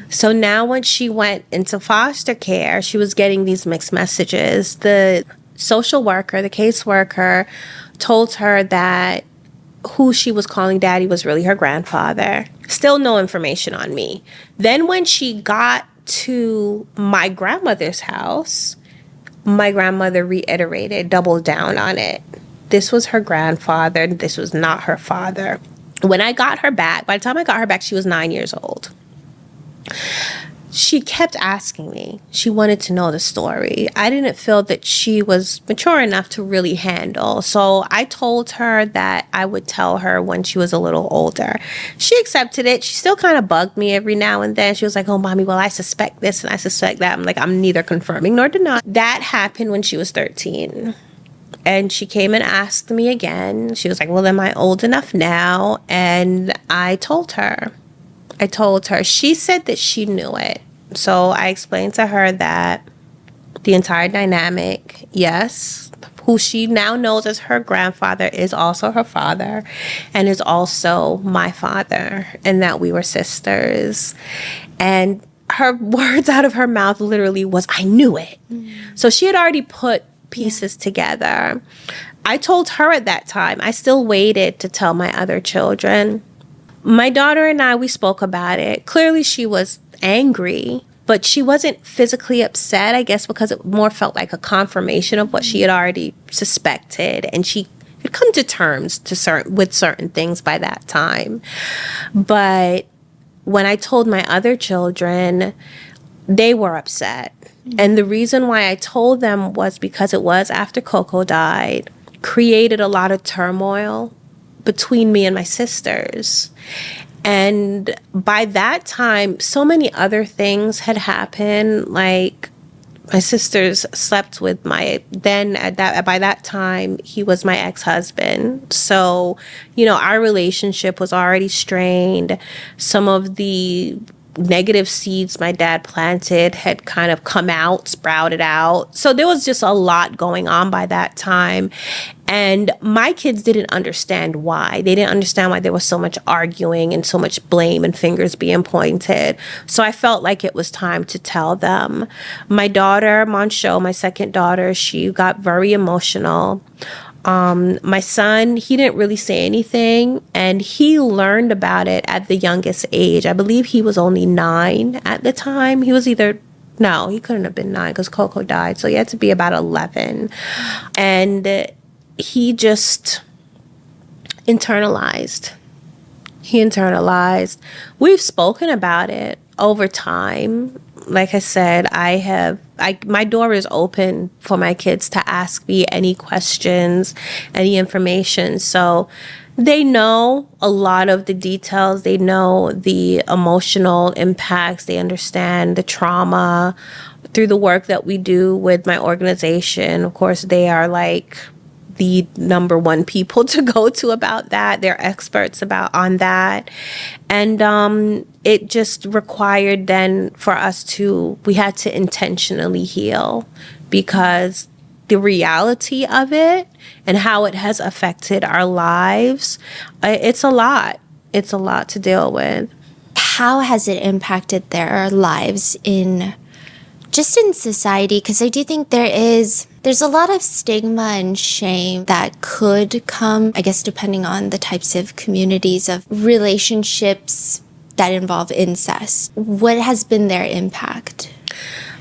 So now when she went into foster care, she was getting these mixed messages. The social worker, the caseworker, told her that who she was calling daddy was really her grandfather. Still no information on me. Then when she got to my grandmother's house, my grandmother reiterated, doubled down on it. This was her grandfather. This was not her father. When I got her back, by the time I got her back, she was 9 years old. She kept asking me. She wanted to know the story. I didn't feel that she was mature enough to really handle. So I told her that I would tell her when she was a little older. She accepted it. She still kind of bugged me every now and then. She was like, oh, mommy, well, I suspect this and I suspect that. I'm like, I'm neither confirming nor denying. That happened when she was 13. And she came and asked me again. She was like, well, am I old enough now? And I told her. She said that she knew it. So I explained to her that the entire dynamic, yes, who she now knows as her grandfather is also her father and is also my father, and that we were sisters. And her words out of her mouth literally was, I knew it. So she had already put pieces together. I told her at that time. I still waited to tell my other children. My daughter and I, we spoke about it. Clearly she was angry, but she wasn't physically upset, I guess, because it more felt like a confirmation of what she had already suspected. And she had come to terms with certain things by that time. But when I told my other children, they were upset. And the reason why I told them was because it was after Coco died, created a lot of turmoil between me and my sisters. And by that time, so many other things had happened. Like my sisters slept with by that time, he was my ex-husband. So, our relationship was already strained. Some of the negative seeds my dad planted had kind of come out, sprouted out. So there was just a lot going on by that time. And my kids didn't understand why. They didn't understand why there was so much arguing and so much blame and fingers being pointed. So I felt like it was time to tell them. My daughter, Moncho, my second daughter, she got very emotional. My son, he didn't really say anything, and he learned about it at the youngest age. I believe he was only 9 at the time. He couldn't have been 9 because Coco died. So he had to be about 11. And he just internalized. We've spoken about it over time. Like I said, my door is open for my kids to ask me any questions, any information. So they know a lot of the details. They know the emotional impacts. They understand the trauma through the work that we do with my organization. Of course, they are like the number one people to go to about that. They're experts on that. And it just required then for us we had to intentionally heal, because the reality of it and how it has affected our lives, it's a lot. It's a lot to deal with. How has it impacted their lives in just in society, because I do think there's a lot of stigma and shame that could come, I guess, depending on the types of communities of relationships that involve incest. What has been their impact?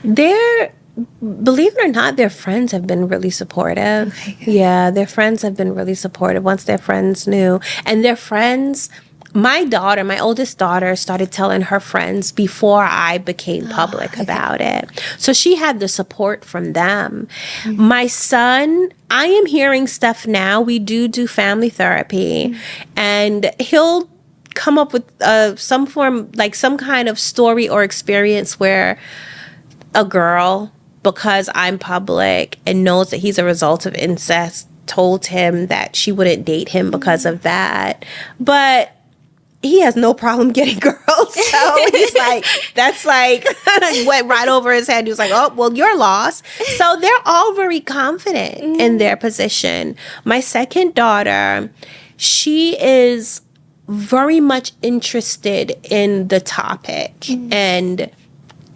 Believe it or not, their friends have been really supportive. Okay, good. Yeah, their friends have been really supportive once their friends knew. And their friends, my oldest daughter, started telling her friends before I became public about it. So she had the support from them. My son, I am hearing stuff now. We do family therapy, and he'll come up with some form, like some kind of story or experience where a girl, because I'm public and knows that he's a result of incest, told him that she wouldn't date him because of that. But he has no problem getting girls. So he's like, that's like, went right over his head. He was like, oh, well, you're lost. So they're all very confident in their position. My second daughter, she is very much interested in the topic and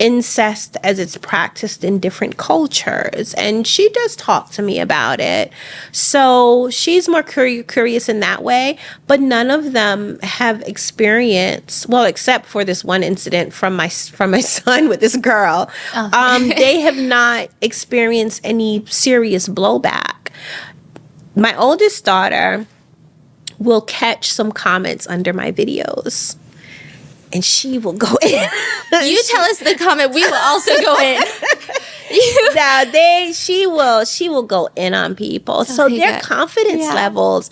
incest as it's practiced in different cultures, and she does talk to me about it. So she's more curious in that way, but none of them have experienced, well, except for this one incident from my son with this girl. They have not experienced any serious blowback. My oldest daughter will catch some comments under my videos, and she will go in. You tell us the comment, we will also go in. She will go in on people. So Okay, their good. confidence levels,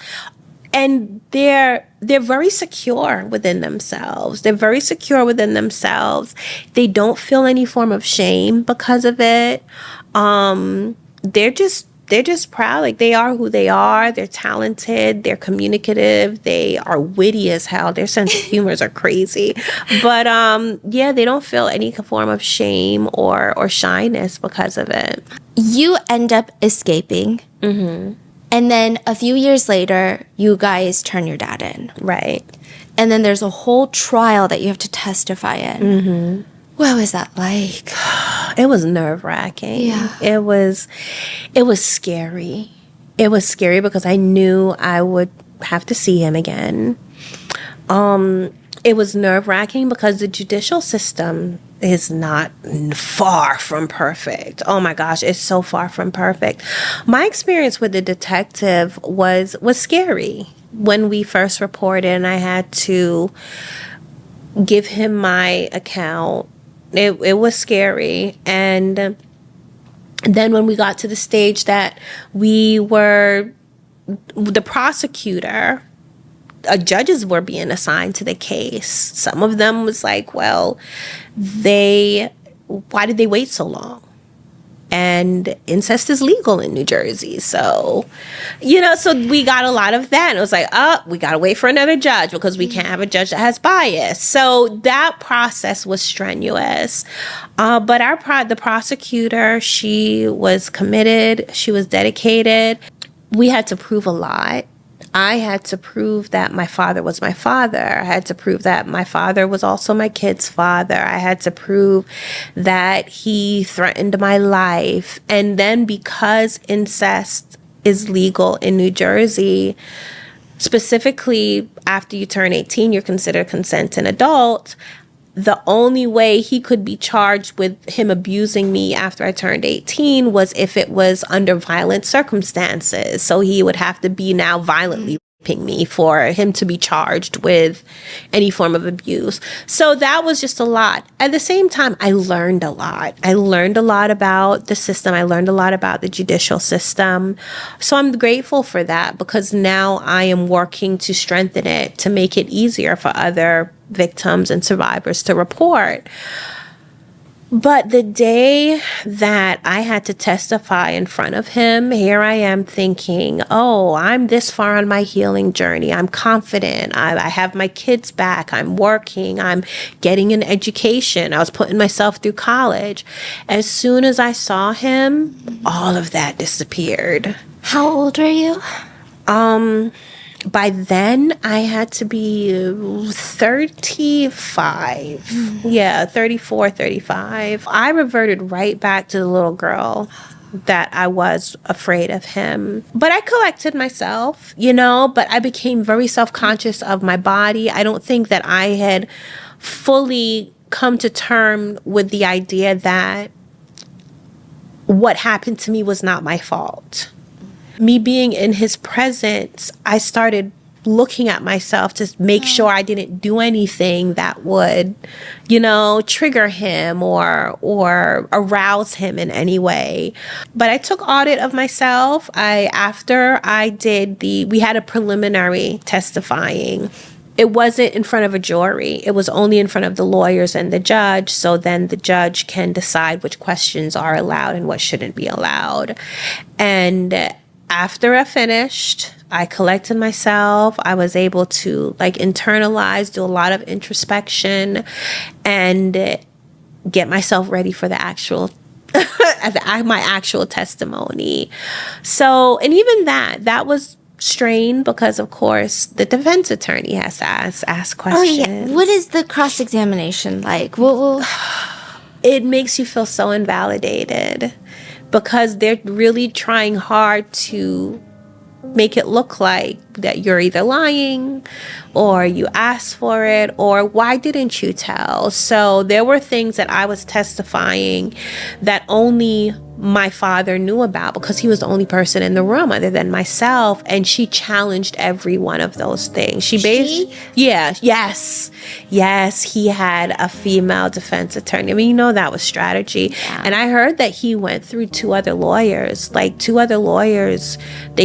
and they're very secure within themselves. They're very secure within themselves. They don't feel any form of shame because of it. They're just proud. Like, they are who they are. They're talented. They're communicative. They are witty as hell. Their sense of humors are crazy. But they don't feel any form of shame or shyness because of it. You end up escaping. And then a few years later, you guys turn your dad in. Right. And then there's a whole trial that you have to testify in. What was that like? It was nerve-wracking. Yeah. It was scary. It was scary because I knew I would have to see him again. It was nerve-wracking because the judicial system is not far from perfect. Oh my gosh, it's so far from perfect. My experience with the detective was scary. When we first reported and I had to give him my account, it was scary. And then when we got to the stage that the prosecutor, judges were being assigned to the case. Some of them was like, well, why did they wait so long? And incest is legal in New Jersey. So, so we got a lot of that. And it was like, we got to wait for another judge because we can't have a judge that has bias. So that process was strenuous. But the prosecutor, she was committed. She was dedicated. We had to prove a lot. I had to prove that my father was my father. I had to prove that my father was also my kid's father. I had to prove that he threatened my life. And then because incest is legal in New Jersey, specifically after you turn 18, you're considered consenting adult. The only way he could be charged with him abusing me after I turned 18 was if it was under violent circumstances. So he would have to be now violently raping me for him to be charged with any form of abuse. So that was just a lot. At the same time, I learned a lot. I learned a lot about the system. I learned a lot about the judicial system. So I'm grateful for that because now I am working to strengthen it, to make it easier for other victims and survivors to report. But the day that I had to testify in front of him, here I am thinking, I'm this far on my healing journey. I'm confident. I have my kids back. I'm working. I'm getting an education. I was putting myself through college. As soon as I saw him, all of that disappeared. How old were you? by then I had to be 35. Yeah, 34, 35. I reverted right back to the little girl that I was afraid of him. But I collected myself, but I became very self-conscious of my body. I don't think that I had fully come to terms with the idea that what happened to me was not my fault. Me being in his presence, I started looking at myself to make sure I didn't do anything that would, trigger him or arouse him in any way. But I took audit of myself. We had a preliminary testifying. It wasn't in front of a jury. It was only in front of the lawyers and the judge. So then the judge can decide which questions are allowed and what shouldn't be allowed. And after I finished, I collected myself. I was able to internalize, do a lot of introspection, and get myself ready for the actual my actual testimony. So, and even that was strained because, of course, the defense attorney has to ask questions. Oh, yeah. What is the cross-examination like? It makes you feel so invalidated because they're really trying hard to make it look like that you're either lying or you asked for it or why didn't you tell? So there were things that I was testifying that only my father knew about because he was the only person in the room other than myself, and she challenged every one of those things. Yes, he had a female defense attorney. I mean, that was strategy. Yeah. And I heard that he went through two other lawyers. They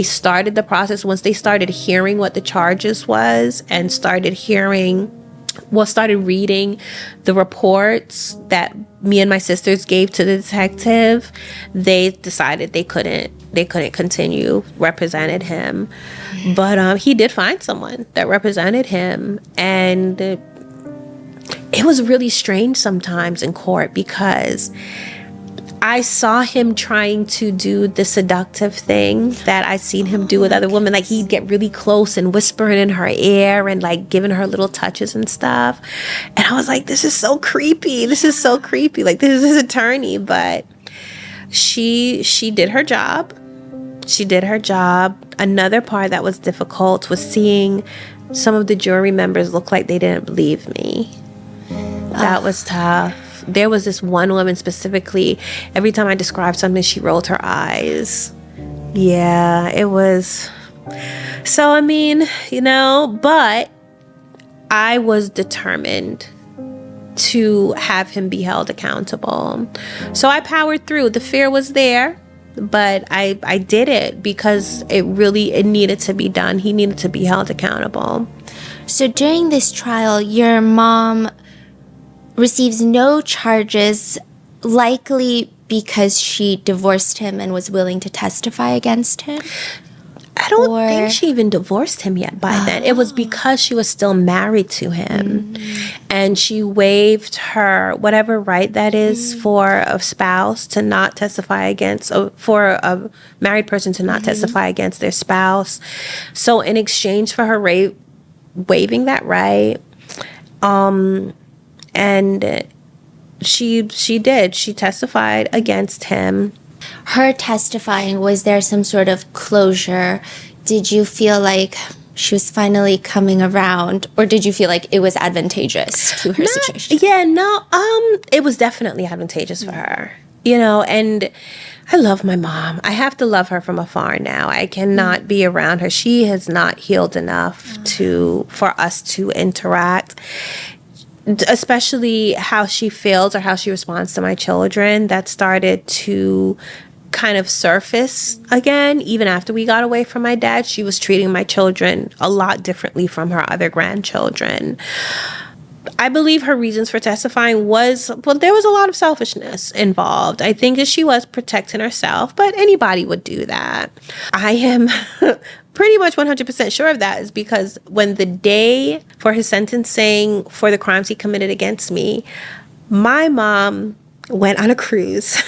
started the process once they started hearing what the charges was and started reading the reports that me and my sisters gave to the detective. They decided they couldn't continue represented him. But he did find someone that represented him, and it was really strange sometimes in court because I saw him trying to do the seductive thing that I've seen him do with other women. Like, he'd get really close and whispering in her ear and giving her little touches and stuff. And I was like, this is so creepy. Like, this is his attorney. But she did her job. Another part that was difficult was seeing some of the jury members look like they didn't believe me. That was tough. There was this one woman specifically, every time I described something, she rolled her eyes. Yeah, it was. So, I mean, but I was determined to have him be held accountable. So I powered through. The fear was there, but I did it because it needed to be done. He needed to be held accountable. So during this trial, your mom receives no charges, likely because she divorced him and was willing to testify against him? I don't think she even divorced him yet by then. It was because she was still married to him. And she waived her whatever right that is for a spouse to not testify against, for a married person to not testify against their spouse. So in exchange for her waiving that right, and she testified against him. Her testifying, was there some sort of closure? Did you feel like she was finally coming around, or did you feel like it was advantageous to her situation? Yeah, no, it was definitely advantageous for her, and I love my mom. I have to love her from afar now. I cannot be around her. She has not healed enough for us to interact. Especially how she feels or how she responds to my children, that started to kind of surface again. Even after we got away from my dad, she was treating my children a lot differently from her other grandchildren. I believe her reasons for testifying there was a lot of selfishness involved. I think that she was protecting herself, but anybody would do that. I am pretty much 100% sure of that, is because when the day for his sentencing for the crimes he committed against me, my mom went on a cruise.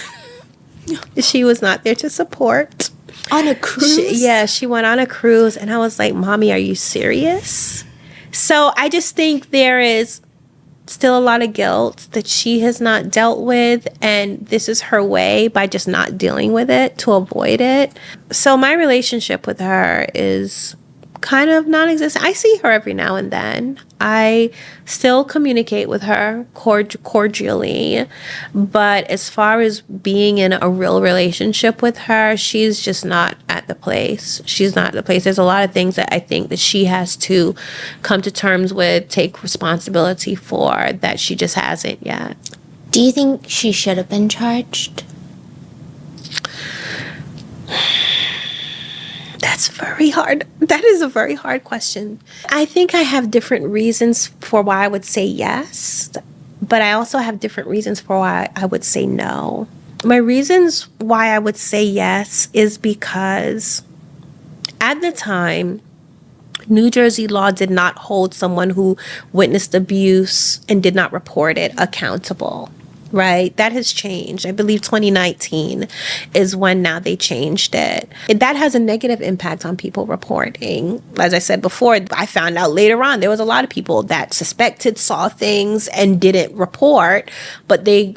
She was not there to support. On a cruise? She went on a cruise, and I was like, Mommy, are you serious? So I just think there is still a lot of guilt that she has not dealt with, and this is her way by just not dealing with it to avoid it. So my relationship with her is kind of non-existent. I see her every now and then. I still communicate with her cordially, but as far as being in a real relationship with her, she's just not at the place. She's not at the place. There's a lot of things that I think that she has to come to terms with, take responsibility for, that she just hasn't yet. Do you think she should have been charged? That's very hard. That is a very hard question. I think I have different reasons for why I would say yes, but I also have different reasons for why I would say no. My reasons why I would say yes is because at the time, New Jersey law did not hold someone who witnessed abuse and did not report it accountable. Right? That has changed. I believe 2019 is when now they changed it. That has a negative impact on people reporting. As I said before, I found out later on there was a lot of people that suspected, saw things, and didn't report, but they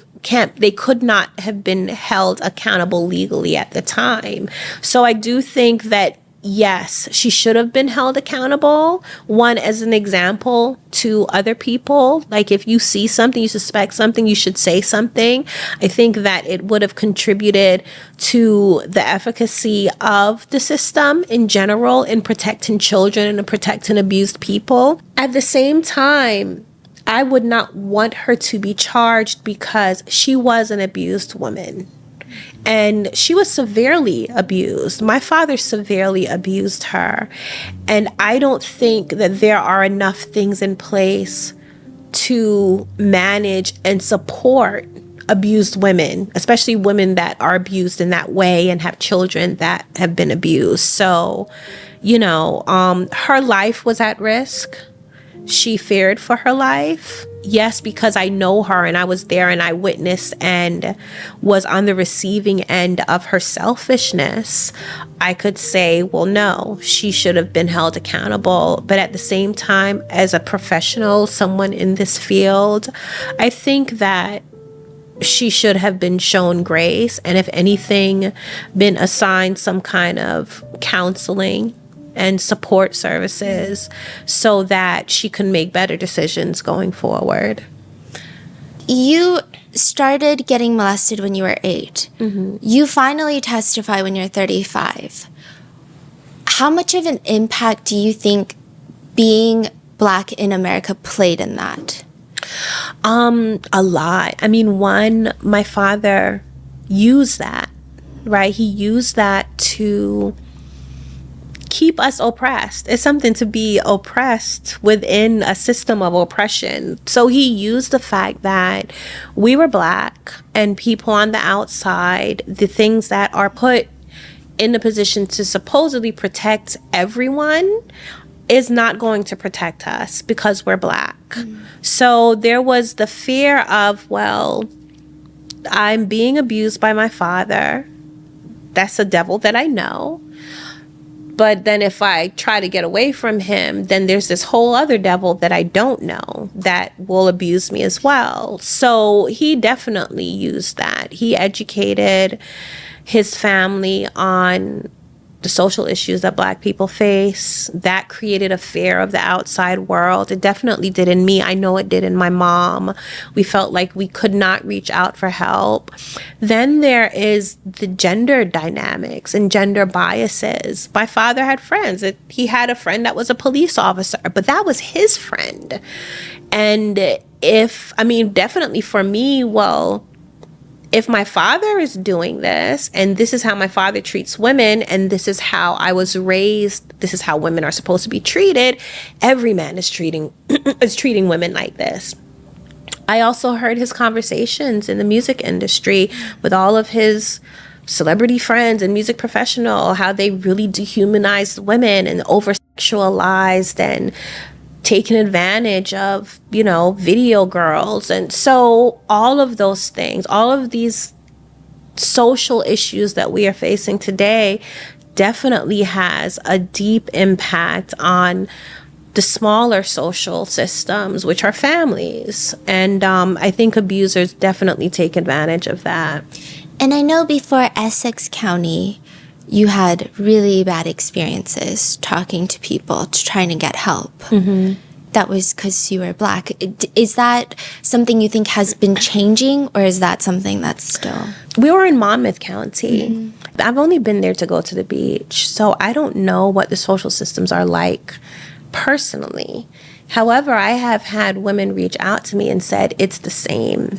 could not have been held accountable legally at the time. So I do think that yes, she should have been held accountable. One, as an example to other people, like if you see something, you suspect something, you should say something. I think that it would have contributed to the efficacy of the system in general in protecting children and protecting abused people. At the same time, I would not want her to be charged because she was an abused woman. And she was severely abused. My father severely abused her. And I don't think that there are enough things in place to manage and support abused women, especially women that are abused in that way and have children that have been abused. So, her life was at risk. She feared for her life. Yes, because I know her and I was there and I witnessed and was on the receiving end of her selfishness. I could say, well, no, she should have been held accountable. But at the same time, as a professional, someone in this field, I think that she should have been shown grace and, if anything, been assigned some kind of counseling and support services so that she can make better decisions going forward. You started getting molested when you were 8. Mm-hmm. You finally testify when you're 35. How much of an impact do you think being Black in America played in that? A lot. I mean, one, my father used that, right? He used that to keep us oppressed. It's something to be oppressed within a system of oppression. So he used the fact that we were Black and people on the outside, the things that are put in the position to supposedly protect everyone, is not going to protect us because we're Black. So there was the fear of, well, I'm being abused by my father. That's a devil that I know. But then if I try to get away from him, then there's this whole other devil that I don't know that will abuse me as well. So he definitely used that. He educated his family on the social issues that Black people face. That created a fear of the outside world. It definitely did in me. I know it did in my mom. We felt like we could not reach out for help. Then there is the gender dynamics and gender biases. My father had friends. He had a friend that was a police officer, but that was his friend. And definitely for me, well, if my father is doing this, and this is how my father treats women, and this is how I was raised, this is how women are supposed to be treated, every man is treating women like this. I also heard his conversations in the music industry with all of his celebrity friends and music professional, how they really dehumanized women and over-sexualized and taken advantage of, video girls. And so all of those things, all of these social issues that we are facing today definitely has a deep impact on the smaller social systems, which are families. And I think abusers definitely take advantage of that. And I know before Essex County, you had really bad experiences talking to people, trying to get help. That was because you were Black. Is that something you think has been changing, or is that something that's still? We were in Monmouth County. I've only been there to go to the beach, so I don't know what the social systems are like personally. However, I have had women reach out to me and said it's the same.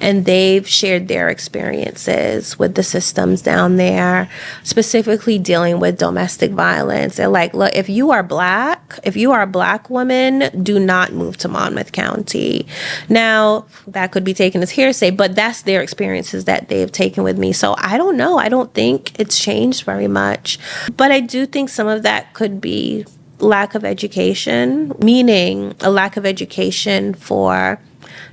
And they've shared their experiences with the systems down there, specifically dealing with domestic violence. They're like, look, if you are a Black woman, do not move to Monmouth County. Now, that could be taken as hearsay, but that's their experiences that they've taken with me. So I don't know. I don't think it's changed very much. But I do think some of that could be lack of education, meaning a lack of education for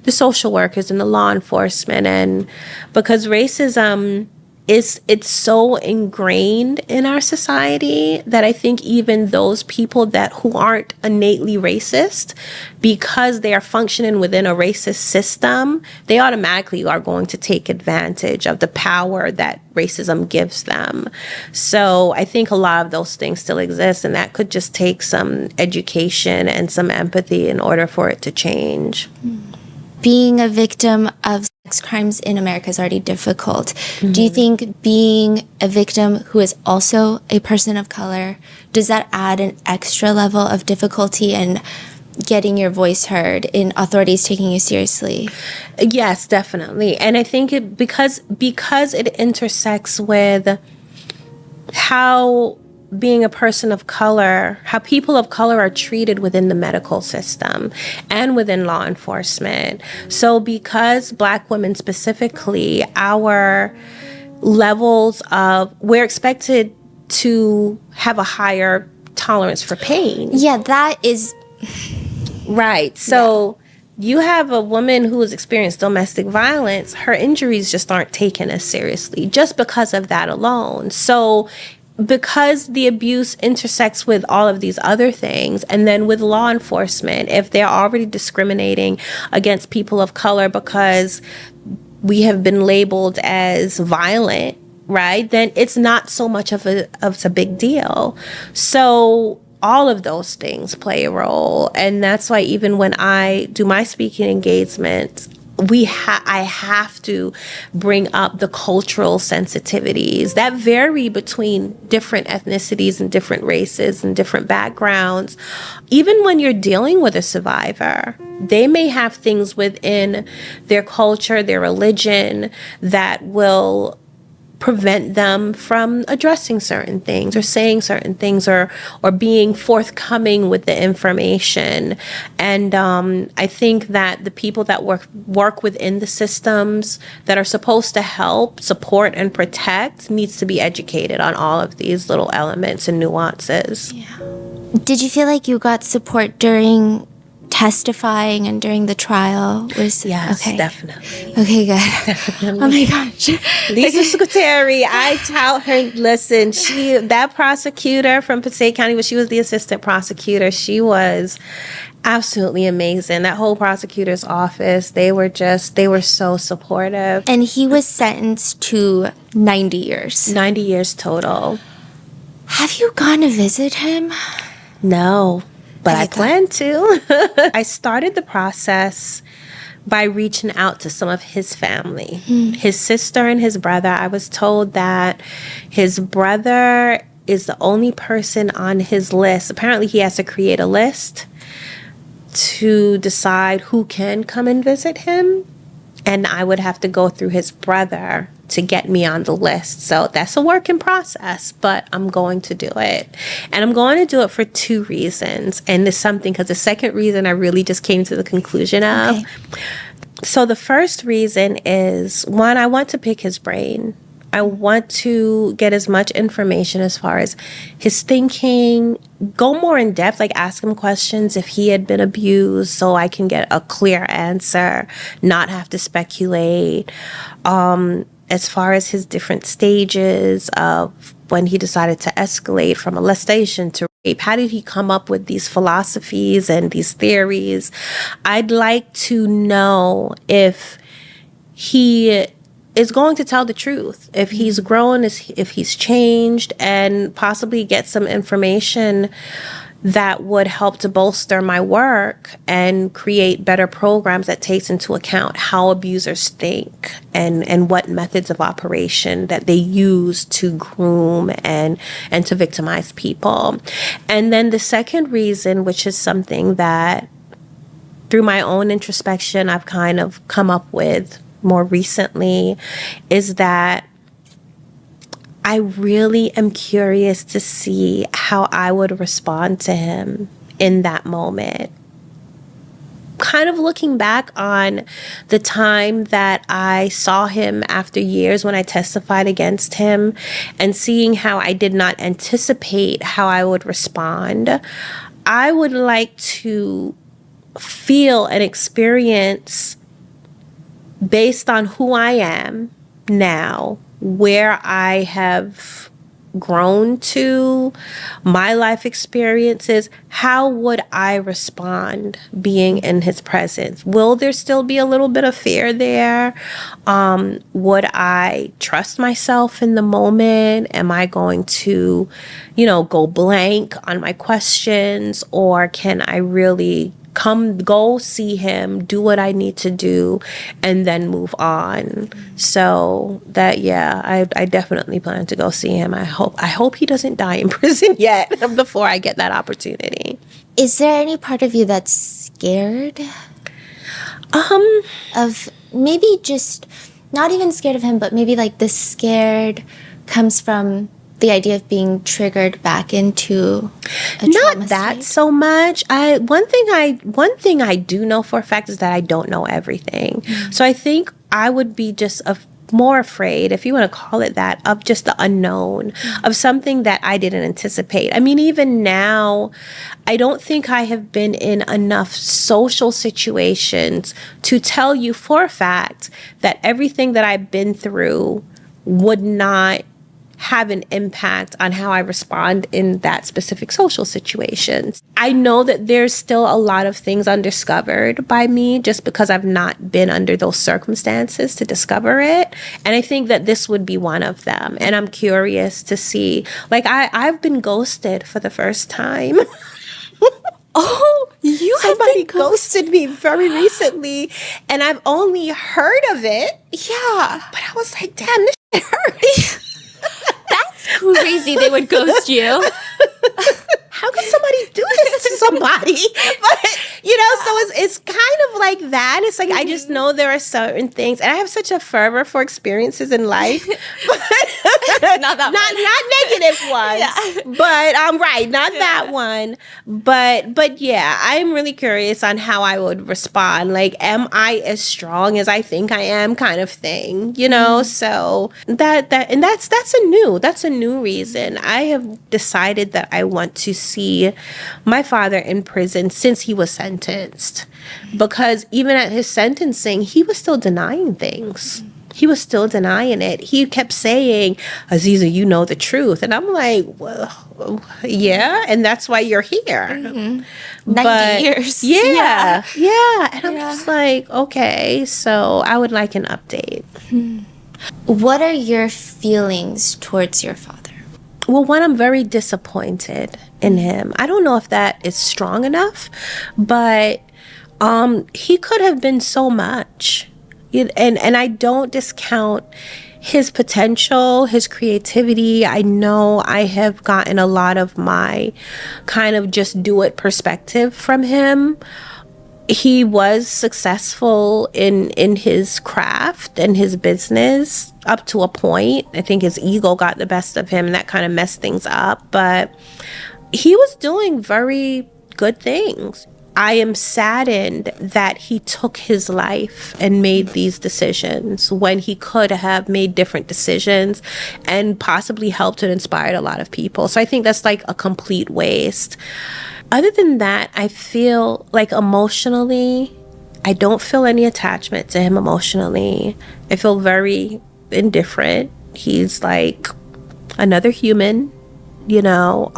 the social workers and the law enforcement. And because racism it's so ingrained in our society that I think even those people who aren't innately racist, because they are functioning within a racist system, they automatically are going to take advantage of the power that racism gives them. So I think a lot of those things still exist, and that could just take some education and some empathy in order for it to change. Being a victim of sex crimes in America is already difficult. Do you think being a victim who is also a person of color, does that add an extra level of difficulty in getting your voice heard, in authorities taking you seriously? Yes, definitely. And I think because it intersects with how being a person of color, how people of color are treated within the medical system and within law enforcement. So because Black women specifically, our levels we're expected to have a higher tolerance for pain. Yeah, that is... Right. So you have a woman who has experienced domestic violence, her injuries just aren't taken as seriously just because of that alone. So because the abuse intersects with all of these other things, and then with law enforcement, if they're already discriminating against people of color because we have been labeled as violent, right, then it's not so much of a big deal. So all of those things play a role. And that's why even when I do my speaking engagements, I have to bring up the cultural sensitivities that vary between different ethnicities and different races and different backgrounds. Even when you're dealing with a survivor, they may have things within their culture, their religion, that will prevent them from addressing certain things or saying certain things or being forthcoming with the information. And I think that the people that work within the systems that are supposed to help, support, and protect needs to be educated on all of these little elements and nuances. Yeah. Did you feel like you got support during testifying and during the trial? Yes, okay. Definitely. Okay, good. Definitely. Oh my gosh. Lisa Secretary, I tout her, listen, that prosecutor from Passaic County, she was the assistant prosecutor, she was absolutely amazing. That whole prosecutor's office, they were so supportive. And he was sentenced to 90 years. 90 years total. Have you gone to visit him? No. But I plan to. I started the process by reaching out to some of his family, his sister and his brother. I was told that his brother is the only person on his list. Apparently, he has to create a list to decide who can come and visit him. And I would have to go through his brother to get me on the list. So that's a work in process, but I'm going to do it. And I'm going to do it for 2 reasons. And it's something, because the second reason I really just came to the conclusion of. Okay. So the first reason is, one, I want to pick his brain. I want to get as much information as far as his thinking, go more in depth, like ask him questions if he had been abused so I can get a clear answer, not have to speculate. And as far as his different stages of when he decided to escalate from molestation to rape. How did he come up with these philosophies and these theories? I'd like to know if he is going to tell the truth, if he's grown, if he's changed, and possibly get some information that would help to bolster my work and create better programs that takes into account how abusers think and what methods of operation that they use to groom and to victimize people. And then the second reason, which is something that through my own introspection I've kind of come up with more recently, is that I really am curious to see how I would respond to him in that moment. Kind of looking back on the time that I saw him after years when I testified against him and seeing how I did not anticipate how I would respond, I would like to feel and experience, based on who I am now, where I have grown to, my life experiences, how would I respond being in his presence? Will there still be a little bit of fear there? Would I trust myself in the moment? Am I going to, go blank on my questions? Or can I really go see him, do what I need to do, and then move on? So that, I definitely plan to go see him. I hope he doesn't die in prison yet before I get that opportunity. Is there any part of you that's scared? Of maybe just not even scared of him, but maybe like the scared comes from the idea of being triggered back into a trauma Not that state? so much. One thing I do know for a fact is that I don't know everything. So I think I would be just more afraid, if you want to call it that, of just the unknown, of something that I didn't anticipate. I mean, even now, I don't think I have been in enough social situations to tell you for a fact that everything that I've been through would not have an impact on how I respond in that specific social situations. I know that there's still a lot of things undiscovered by me just because I've not been under those circumstances to discover it. And I think that this would be one of them. And I'm curious to see, like I've been ghosted for the first time. Oh, you Somebody ghosted me very recently and I've only heard of it. Yeah. But I was like, damn, this shit hurts. That's crazy they would ghost you. How can somebody do this to somebody? But, so it's kind of like that. It's like, I just know there are certain things, and I have such a fervor for experiences in life. But Not that not negative ones. But right, not that one. But yeah, I'm really curious on how I would respond. Like, am I as strong as I think I am, kind of thing, So that's a new reason. I have decided that I want to see my father in prison since he was sentenced, because even at his sentencing, he was still denying things. He was still denying it. He kept saying, Aziza, you know the truth. And I'm like, well, yeah, and that's why you're here. 90 years. Yeah. And I'm just like, okay, so I would like an update. What are your feelings towards your father? Well, one, I'm very disappointed in him. I don't know if that is strong enough, but he could have been so much. And I don't discount his potential, his creativity. I know I have gotten a lot of my kind of just do it perspective from him. He was successful in his craft and his business up to a point. I think his ego got the best of him and that kind of messed things up. But he was doing very good things. I am saddened that he took his life and made these decisions when he could have made different decisions and possibly helped and inspired a lot of people. So I think that's like a complete waste. Other than that, I feel like emotionally, I don't feel any attachment to him emotionally. I feel very indifferent. He's like another human, you know.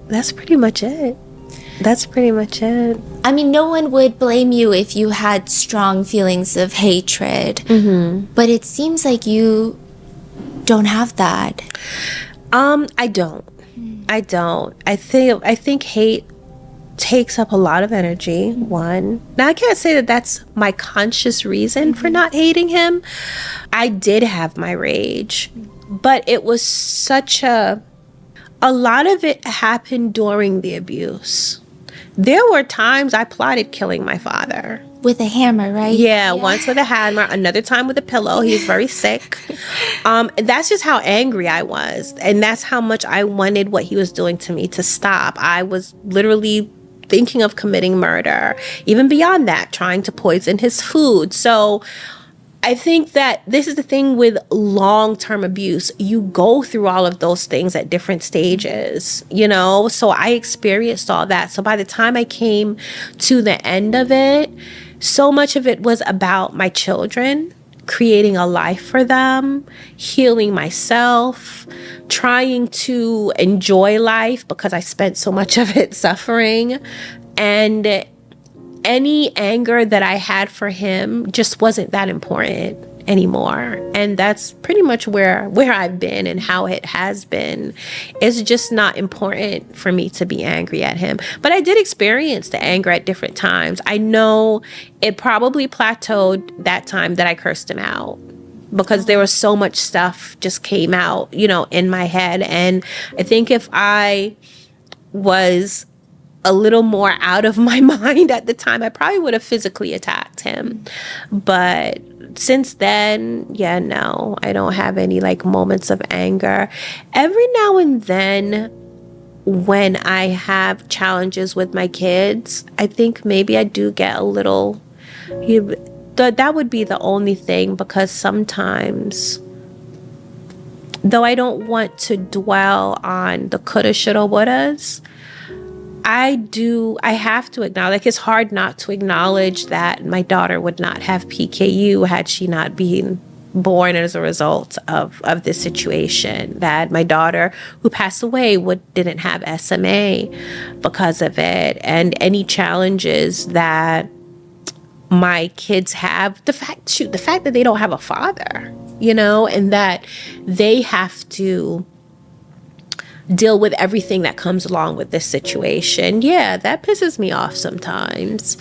That's pretty much it. That's pretty much it. I mean, no one would blame you if you had strong feelings of hatred. But it seems like you don't have that. I don't. I think hate takes up a lot of energy, one. Now, I can't say that that's my conscious reason for not hating him. I did have my rage, but it was such a lot of it happened during the abuse. There were times I plotted killing my father. With a hammer, right? Yeah, once with a hammer, another time with a pillow. He was very sick. That's just how angry I was. And that's how much I wanted what he was doing to me to stop. I was literally thinking of committing murder. Even beyond that, trying to poison his food. So I think that this is the thing with long-term abuse. You go through all of those things at different stages, you know? So I experienced all that. So by the time I came to the end of it, so much of it was about my children, creating a life for them, healing myself, trying to enjoy life because I spent so much of it suffering. And any anger that I had for him just wasn't that important anymore. And that's pretty much where I've been and how it has been. It's just not important for me to be angry at him. But I did experience the anger at different times. I know it probably plateaued that time that I cursed him out, because there was so much stuff just came out, you know, in my head. And I think if I was a little more out of my mind at the time, I probably would have physically attacked him. But since then, yeah, no, I don't have any like moments of anger. Every now and then when I have challenges with my kids, I think maybe I do get a little, that would be the only thing, because sometimes, though I don't want to dwell on the coulda, shoulda, wouldas, I have to acknowledge, like, it's hard not to acknowledge that my daughter would not have PKU had she not been born as a result of this situation, that my daughter who passed away didn't have SMA because of it, and any challenges that my kids have, the fact that they don't have a father, you know, and that they have to deal with everything that comes along with this situation. Yeah, that pisses me off sometimes.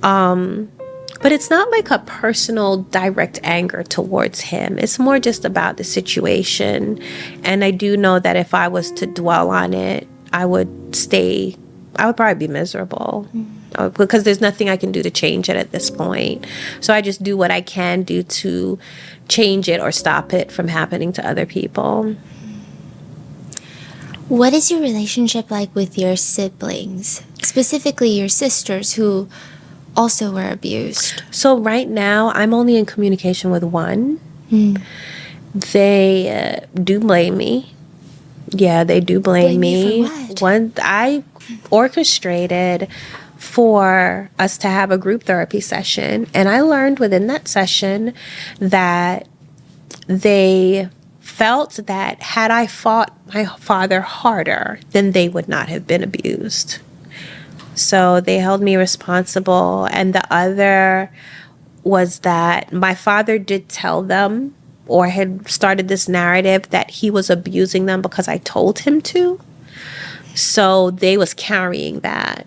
But it's not like a personal direct anger towards him. It's more just about the situation. And I do know that if I was to dwell on it, I would probably be miserable. Because there's nothing I can do to change it at this point. So I just do what I can do to change it or stop it from happening to other people. What is your relationship like with your siblings, specifically your sisters who also were abused? So right now, I'm only in communication with one. They do blame me. Yeah, they do blame me. For what? One, I orchestrated for us to have a group therapy session, and I learned within that session that they felt that had I fought my father harder, then they would not have been abused. So they held me responsible. And the other was that my father did tell them, or had started this narrative, that he was abusing them because I told him to. So they was carrying that.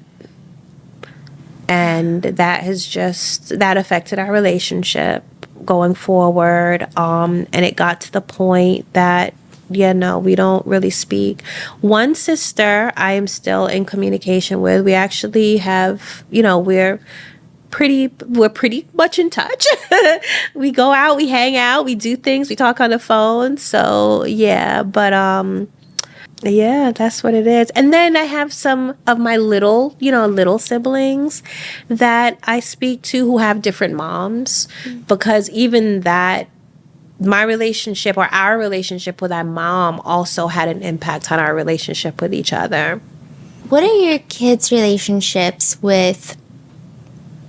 And that affected our relationship going forward. And it got to the point that, yeah, no, we don't really speak. One sister I am still in communication with. We actually have, you know, we're pretty much in touch. We go out, we hang out, we do things, we talk on the phone. So yeah, but yeah, that's what it is. And then I have some of my little siblings that I speak to who have different moms, because even that, my relationship or our relationship with our mom also had an impact on our relationship with each other. What are your kids' relationships with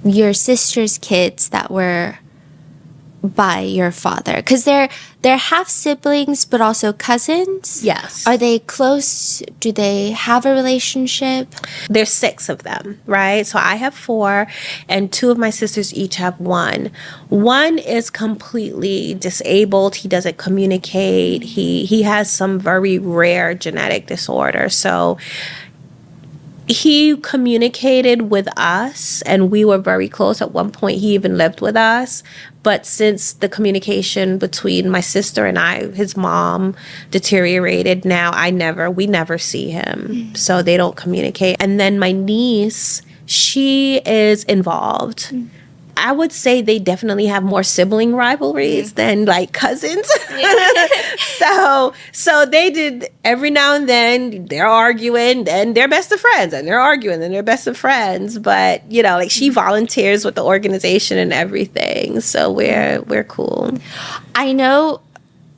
your sister's kids that were by your father? Because they're half siblings, but also cousins. Yes. Are they close? Do they have a relationship? There's 6 of them, right? So I have 4, and 2 of my sisters each have 1. One is completely disabled. He doesn't communicate. He has some very rare genetic disorder. So he communicated with us, and we were very close. At one point, he even lived with us. But since the communication between my sister and I, his mom, deteriorated, now we never see him. So they don't communicate. And then my niece, she is involved. I would say they definitely have more sibling rivalries than like cousins. So they did, every now and then they're arguing, and they're best of friends, and they're arguing, and they're best of friends. But like she volunteers with the organization and everything. So we're cool. I know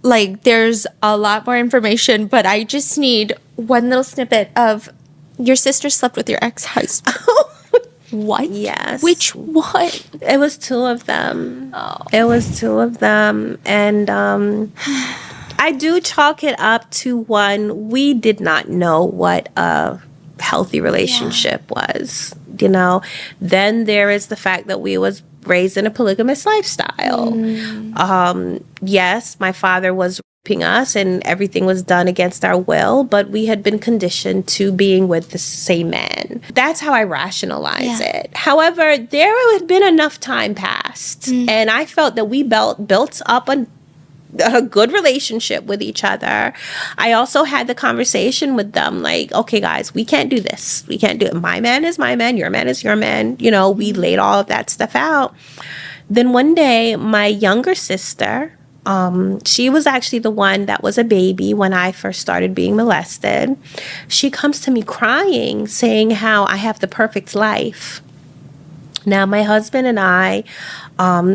like there's a lot more information, but I just need one little snippet of your sister slept with your ex-husband. What? Yes. Which one? It was 2 of them. Oh. It was 2 of them. And I do chalk it up to one, we did not know what a healthy relationship was. Then there is the fact that we was raised in a polygamous lifestyle. Yes, my father was raping us and everything was done against our will, but we had been conditioned to being with the same man. That's how I rationalize it. However, there had been enough time passed, and I felt that we built up a good relationship with each other. I also had the conversation with them like, okay, guys, we can't do this. We can't do it. My man is my man. Your man is your man. We laid all of that stuff out. Then one day, my younger sister, she was actually the one that was a baby when I first started being molested. She comes to me crying, saying how I have the perfect life. Now, my husband and I,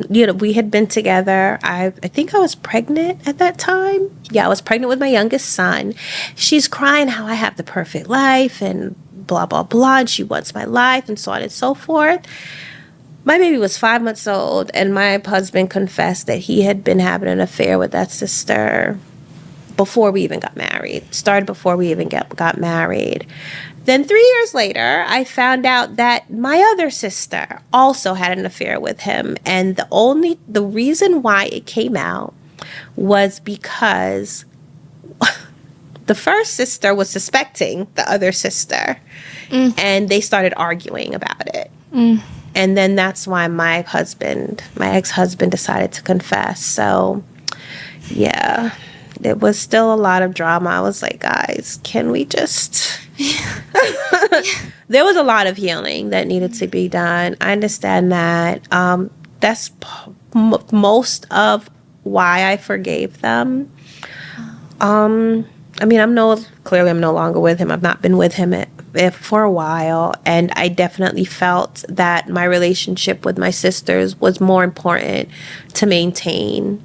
we had been together. I think I was pregnant at that time. Yeah, I was pregnant with my youngest son. She's crying how I have the perfect life and blah, blah, blah. And she wants my life and so on and so forth. My baby was 5 months old, and my husband confessed that he had been having an affair with that sister before we even got married. Started before we even got married. Then 3 years later, I found out that my other sister also had an affair with him. And the reason why it came out was because the first sister was suspecting the other sister, and they started arguing about it. And then that's why my ex-husband decided to confess. So, yeah, it was still a lot of drama. I was like, guys, can we just... There was a lot of healing that needed to be done. I understand that. That's most of why I forgave them. Clearly I'm no longer with him. I've not been with him for a while, and I definitely felt that my relationship with my sisters was more important to maintain.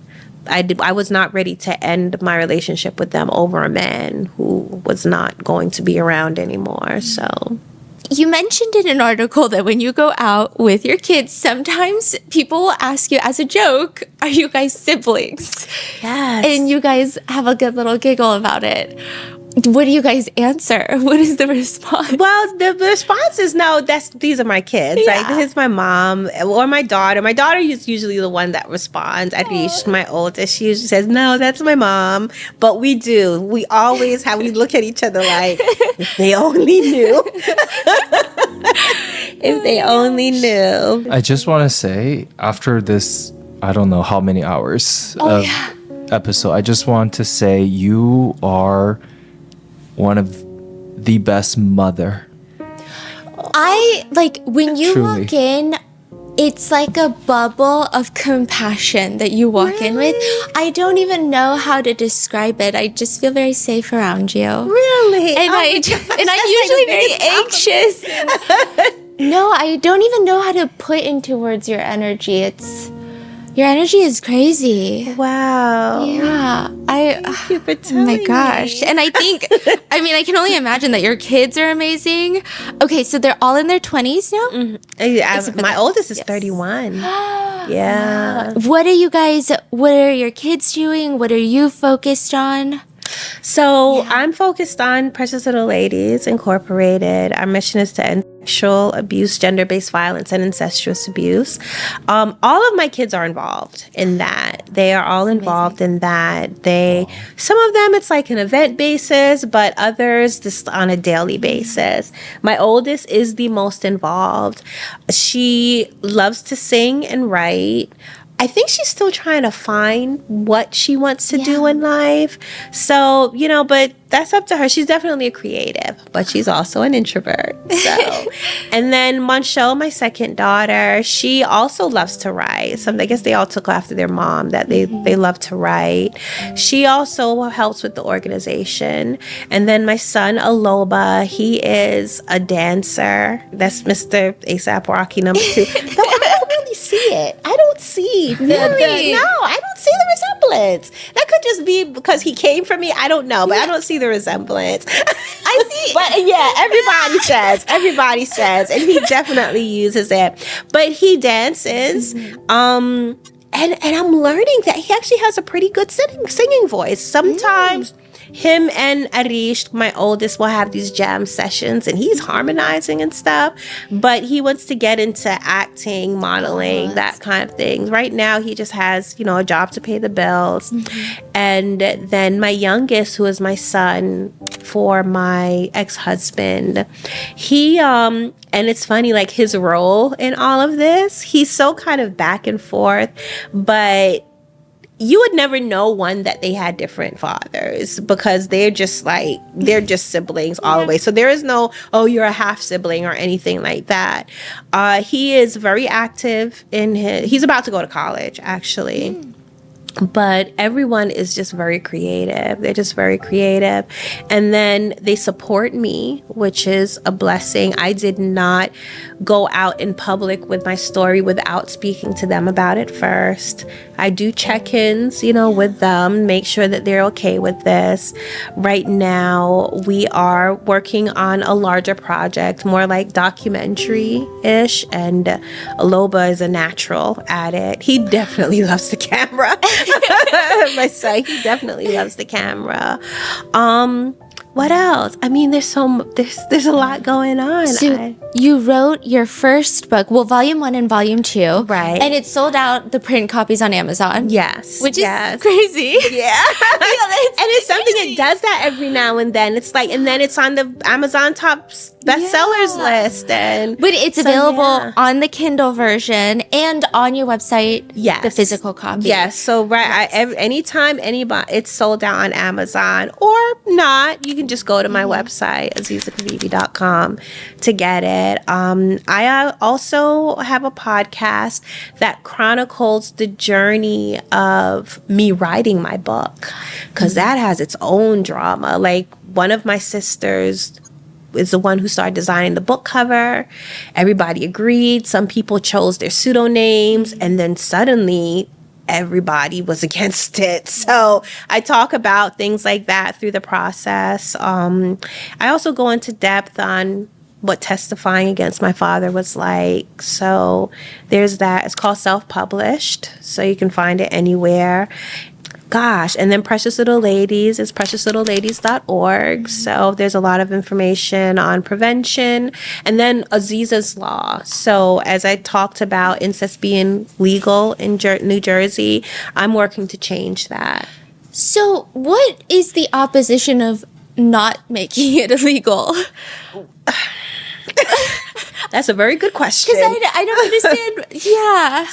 I was not ready to end my relationship with them over a man who was not going to be around anymore. So You mentioned in an article that when you go out with your kids, sometimes people will ask you as a joke, are you guys siblings? yes. And you guys have a good little giggle about it. What do you guys answer? What is the response? Well, the response is no, these are my kids. Yeah. Like, this is my mom or my daughter. My daughter is usually the one that responds. At least my oldest, she usually says, no, that's my mom. But we always we look at each other like, if they only knew. If they only knew. I just want to say, after this, I don't know how many hours of episode, I just want to say you are one of the best mother. When you Truly. walk in, it's like a bubble of compassion that you walk in with. I don't even know how to describe it. I just feel very safe around you. Really? And I'm usually very anxious. No, I don't even know how to put into words your energy. Your energy is crazy. Wow. Yeah. Thank you for Oh telling my gosh. me. And I think, I mean, I can only imagine that your kids are amazing. Okay, so they're all in their 20s now? My oldest is Yes. 31. Yeah. What are your kids doing? What are you focused on? So I'm focused on Precious Little Ladies Incorporated. Our mission is to end sexual abuse, gender-based violence, and incestuous abuse. All of my kids are involved in that. They are all involved in that. Some of them it's like an event basis, but others just on a daily basis. My oldest is the most involved. She loves to sing and write. I think she's still trying to find what she wants to do in life. So, but that's up to her. She's definitely a creative, but she's also an introvert. So, and then Monchelle, my second daughter, she also loves to write. I guess they all took after their mom that they love to write. She also helps with the organization. And then my son, Aloba, he is a dancer. That's Mr. ASAP Rocky number 2. Though I don't really see it. I don't see no, I don't see the resemblance. That could just be because he came from me. I don't know, but I don't see the resemblance. I see. But everybody says, and he definitely uses it. But he dances. And I'm learning that he actually has a pretty good singing voice. Sometimes him and Arish, my oldest, will have these jam sessions and he's harmonizing and stuff, but he wants to get into acting, modeling, that kind of thing. Right now he just has, a job to pay the bills. And then my youngest, who is my son for my ex-husband, he and it's funny, like his role in all of this, he's so kind of back and forth, but you would never know that they had different fathers because they're just siblings all the way. So there is no, you're a half sibling or anything like that. He is very active he's about to go to college actually. But everyone is just very creative. They're just very creative. And then they support me, which is a blessing. I did not go out in public with my story without speaking to them about it first. I do check-ins, with them, make sure that they're okay with this. Right now, we are working on a larger project, more like documentary-ish, and Aloba is a natural at it. He definitely loves the camera. My son, he definitely loves the camera. What else? I mean, there's a lot going on. So you wrote your first book, volume 1 and volume 2. Right. And it sold out the print copies on Amazon. Yes. Which is crazy. Yeah. And it's something that does that every now and then. It's like, and then it's on the Amazon top bestsellers list. But it's available on the Kindle version and on your website, the physical copy. Yes. So, anytime it's sold out on Amazon or not, you can just go to my website, azizakhabeebi.com, to get it. I also have a podcast that chronicles the journey of me writing my book, because that has its own drama. Like, one of my sisters is the one who started designing the book cover. Everybody agreed. Some people chose their pseudonyms, and then suddenly everybody was against it. So I talk about things like that through the process. I also go into depth on what testifying against my father was like. So there's that. It's called Self-Published, so you can find it anywhere. Gosh, and then Precious Little Ladies is preciouslittleladies.org. So there's a lot of information on prevention. And then Aziza's Law. So as I talked about incest being legal in New Jersey, I'm working to change that. So what is the opposition of not making it illegal? That's a very good question. Because I don't understand. Yeah.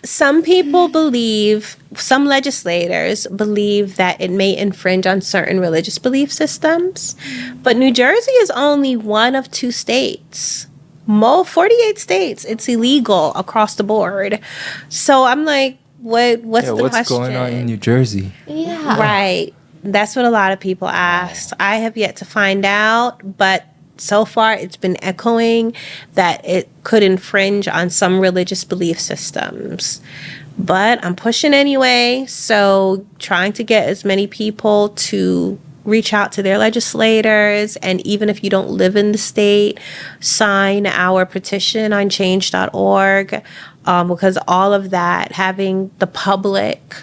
Some people believe, some legislators believe that it may infringe on certain religious belief systems. But New Jersey is only one of 2 states. 48 states, it's illegal across the board. So I'm like, what's the question? What's going on in New Jersey? Yeah. Right. That's what a lot of people ask. I have yet to find out, but so far it's been echoing that it could infringe on some religious belief systems. but I'm pushing anyway. So trying to get as many people to reach out to their legislators, and even if you don't live in the state, sign our petition on change.org, because all of that, having the public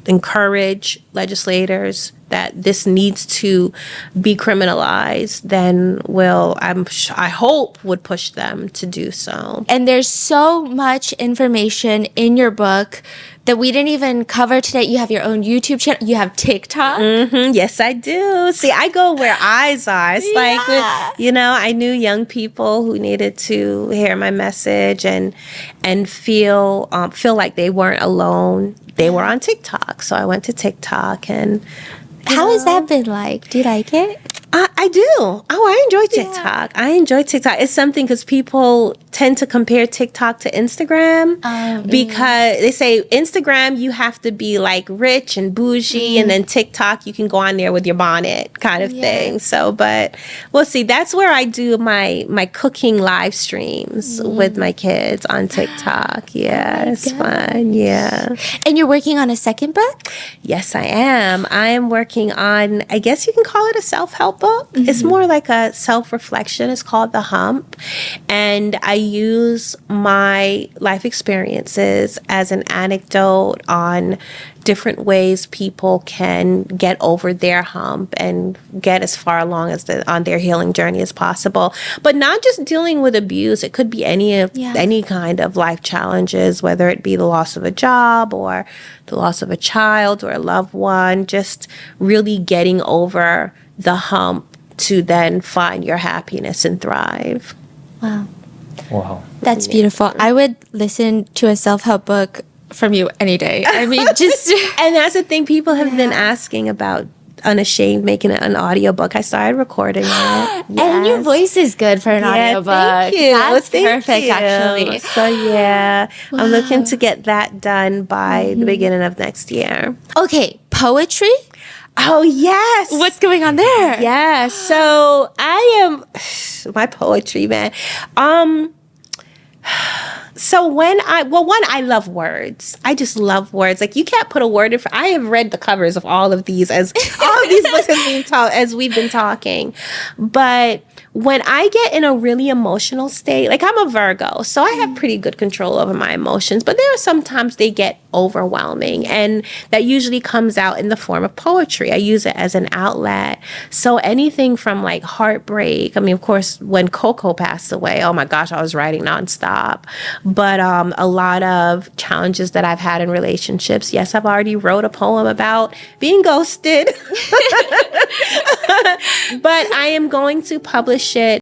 encourage legislators that this needs to be criminalized, then I hope would push them to do so. And there's so much information in your book that we didn't even cover today. You have your own YouTube channel. You have TikTok. Yes, I do. See, I go where eyes are. It's like, I knew young people who needed to hear my message and feel like they weren't alone. They were on TikTok, so I went to TikTok. And How has that been like? Do you like it? I do. Oh, I enjoy TikTok. I enjoy TikTok. It's something because people tend to compare TikTok to Instagram because they say Instagram, you have to be like rich and bougie, and then TikTok, you can go on there with your bonnet kind of thing. So, but we'll see. That's where I do my cooking live streams with my kids on TikTok. Yeah, it's fun. Yeah. And you're working on a second book? Yes, I am. I am working on, I guess you can call it a self-help book. It's more like a self-reflection. It's called The Hump. And I use my life experiences as an anecdote on different ways people can get over their hump and get as far along as on their healing journey as possible. But not just dealing with abuse. It could be any kind of life challenges, whether it be the loss of a job or the loss of a child or a loved one, just really getting over the hump to then find your happiness and thrive. Wow. That's beautiful. I would listen to a self-help book from you any day. I mean, just... And that's the thing people have been asking about Unashamed, making it an audiobook. I started recording it. Yes. And your voice is good for an audiobook. Thank you. That's Thank perfect, you. actually. So, I'm looking to get that done by the beginning of next year. Okay, poetry? Oh, yes. What's going on there? Yeah. So I am my poetry, man. So I love words. I just love words. Like, you can't put a word in. I have read the covers of all of these books as we've been talking. But when I get in a really emotional state, like, I'm a Virgo, so I have pretty good control over my emotions, but there are sometimes they get overwhelming, and that usually comes out in the form of poetry. I use it as an outlet. So anything from like heartbreak. I mean, of course, when Coco passed away, oh my gosh, I was writing nonstop. But a lot of challenges that I've had in relationships. Yes, I've already wrote a poem about being ghosted. But I am going to publish it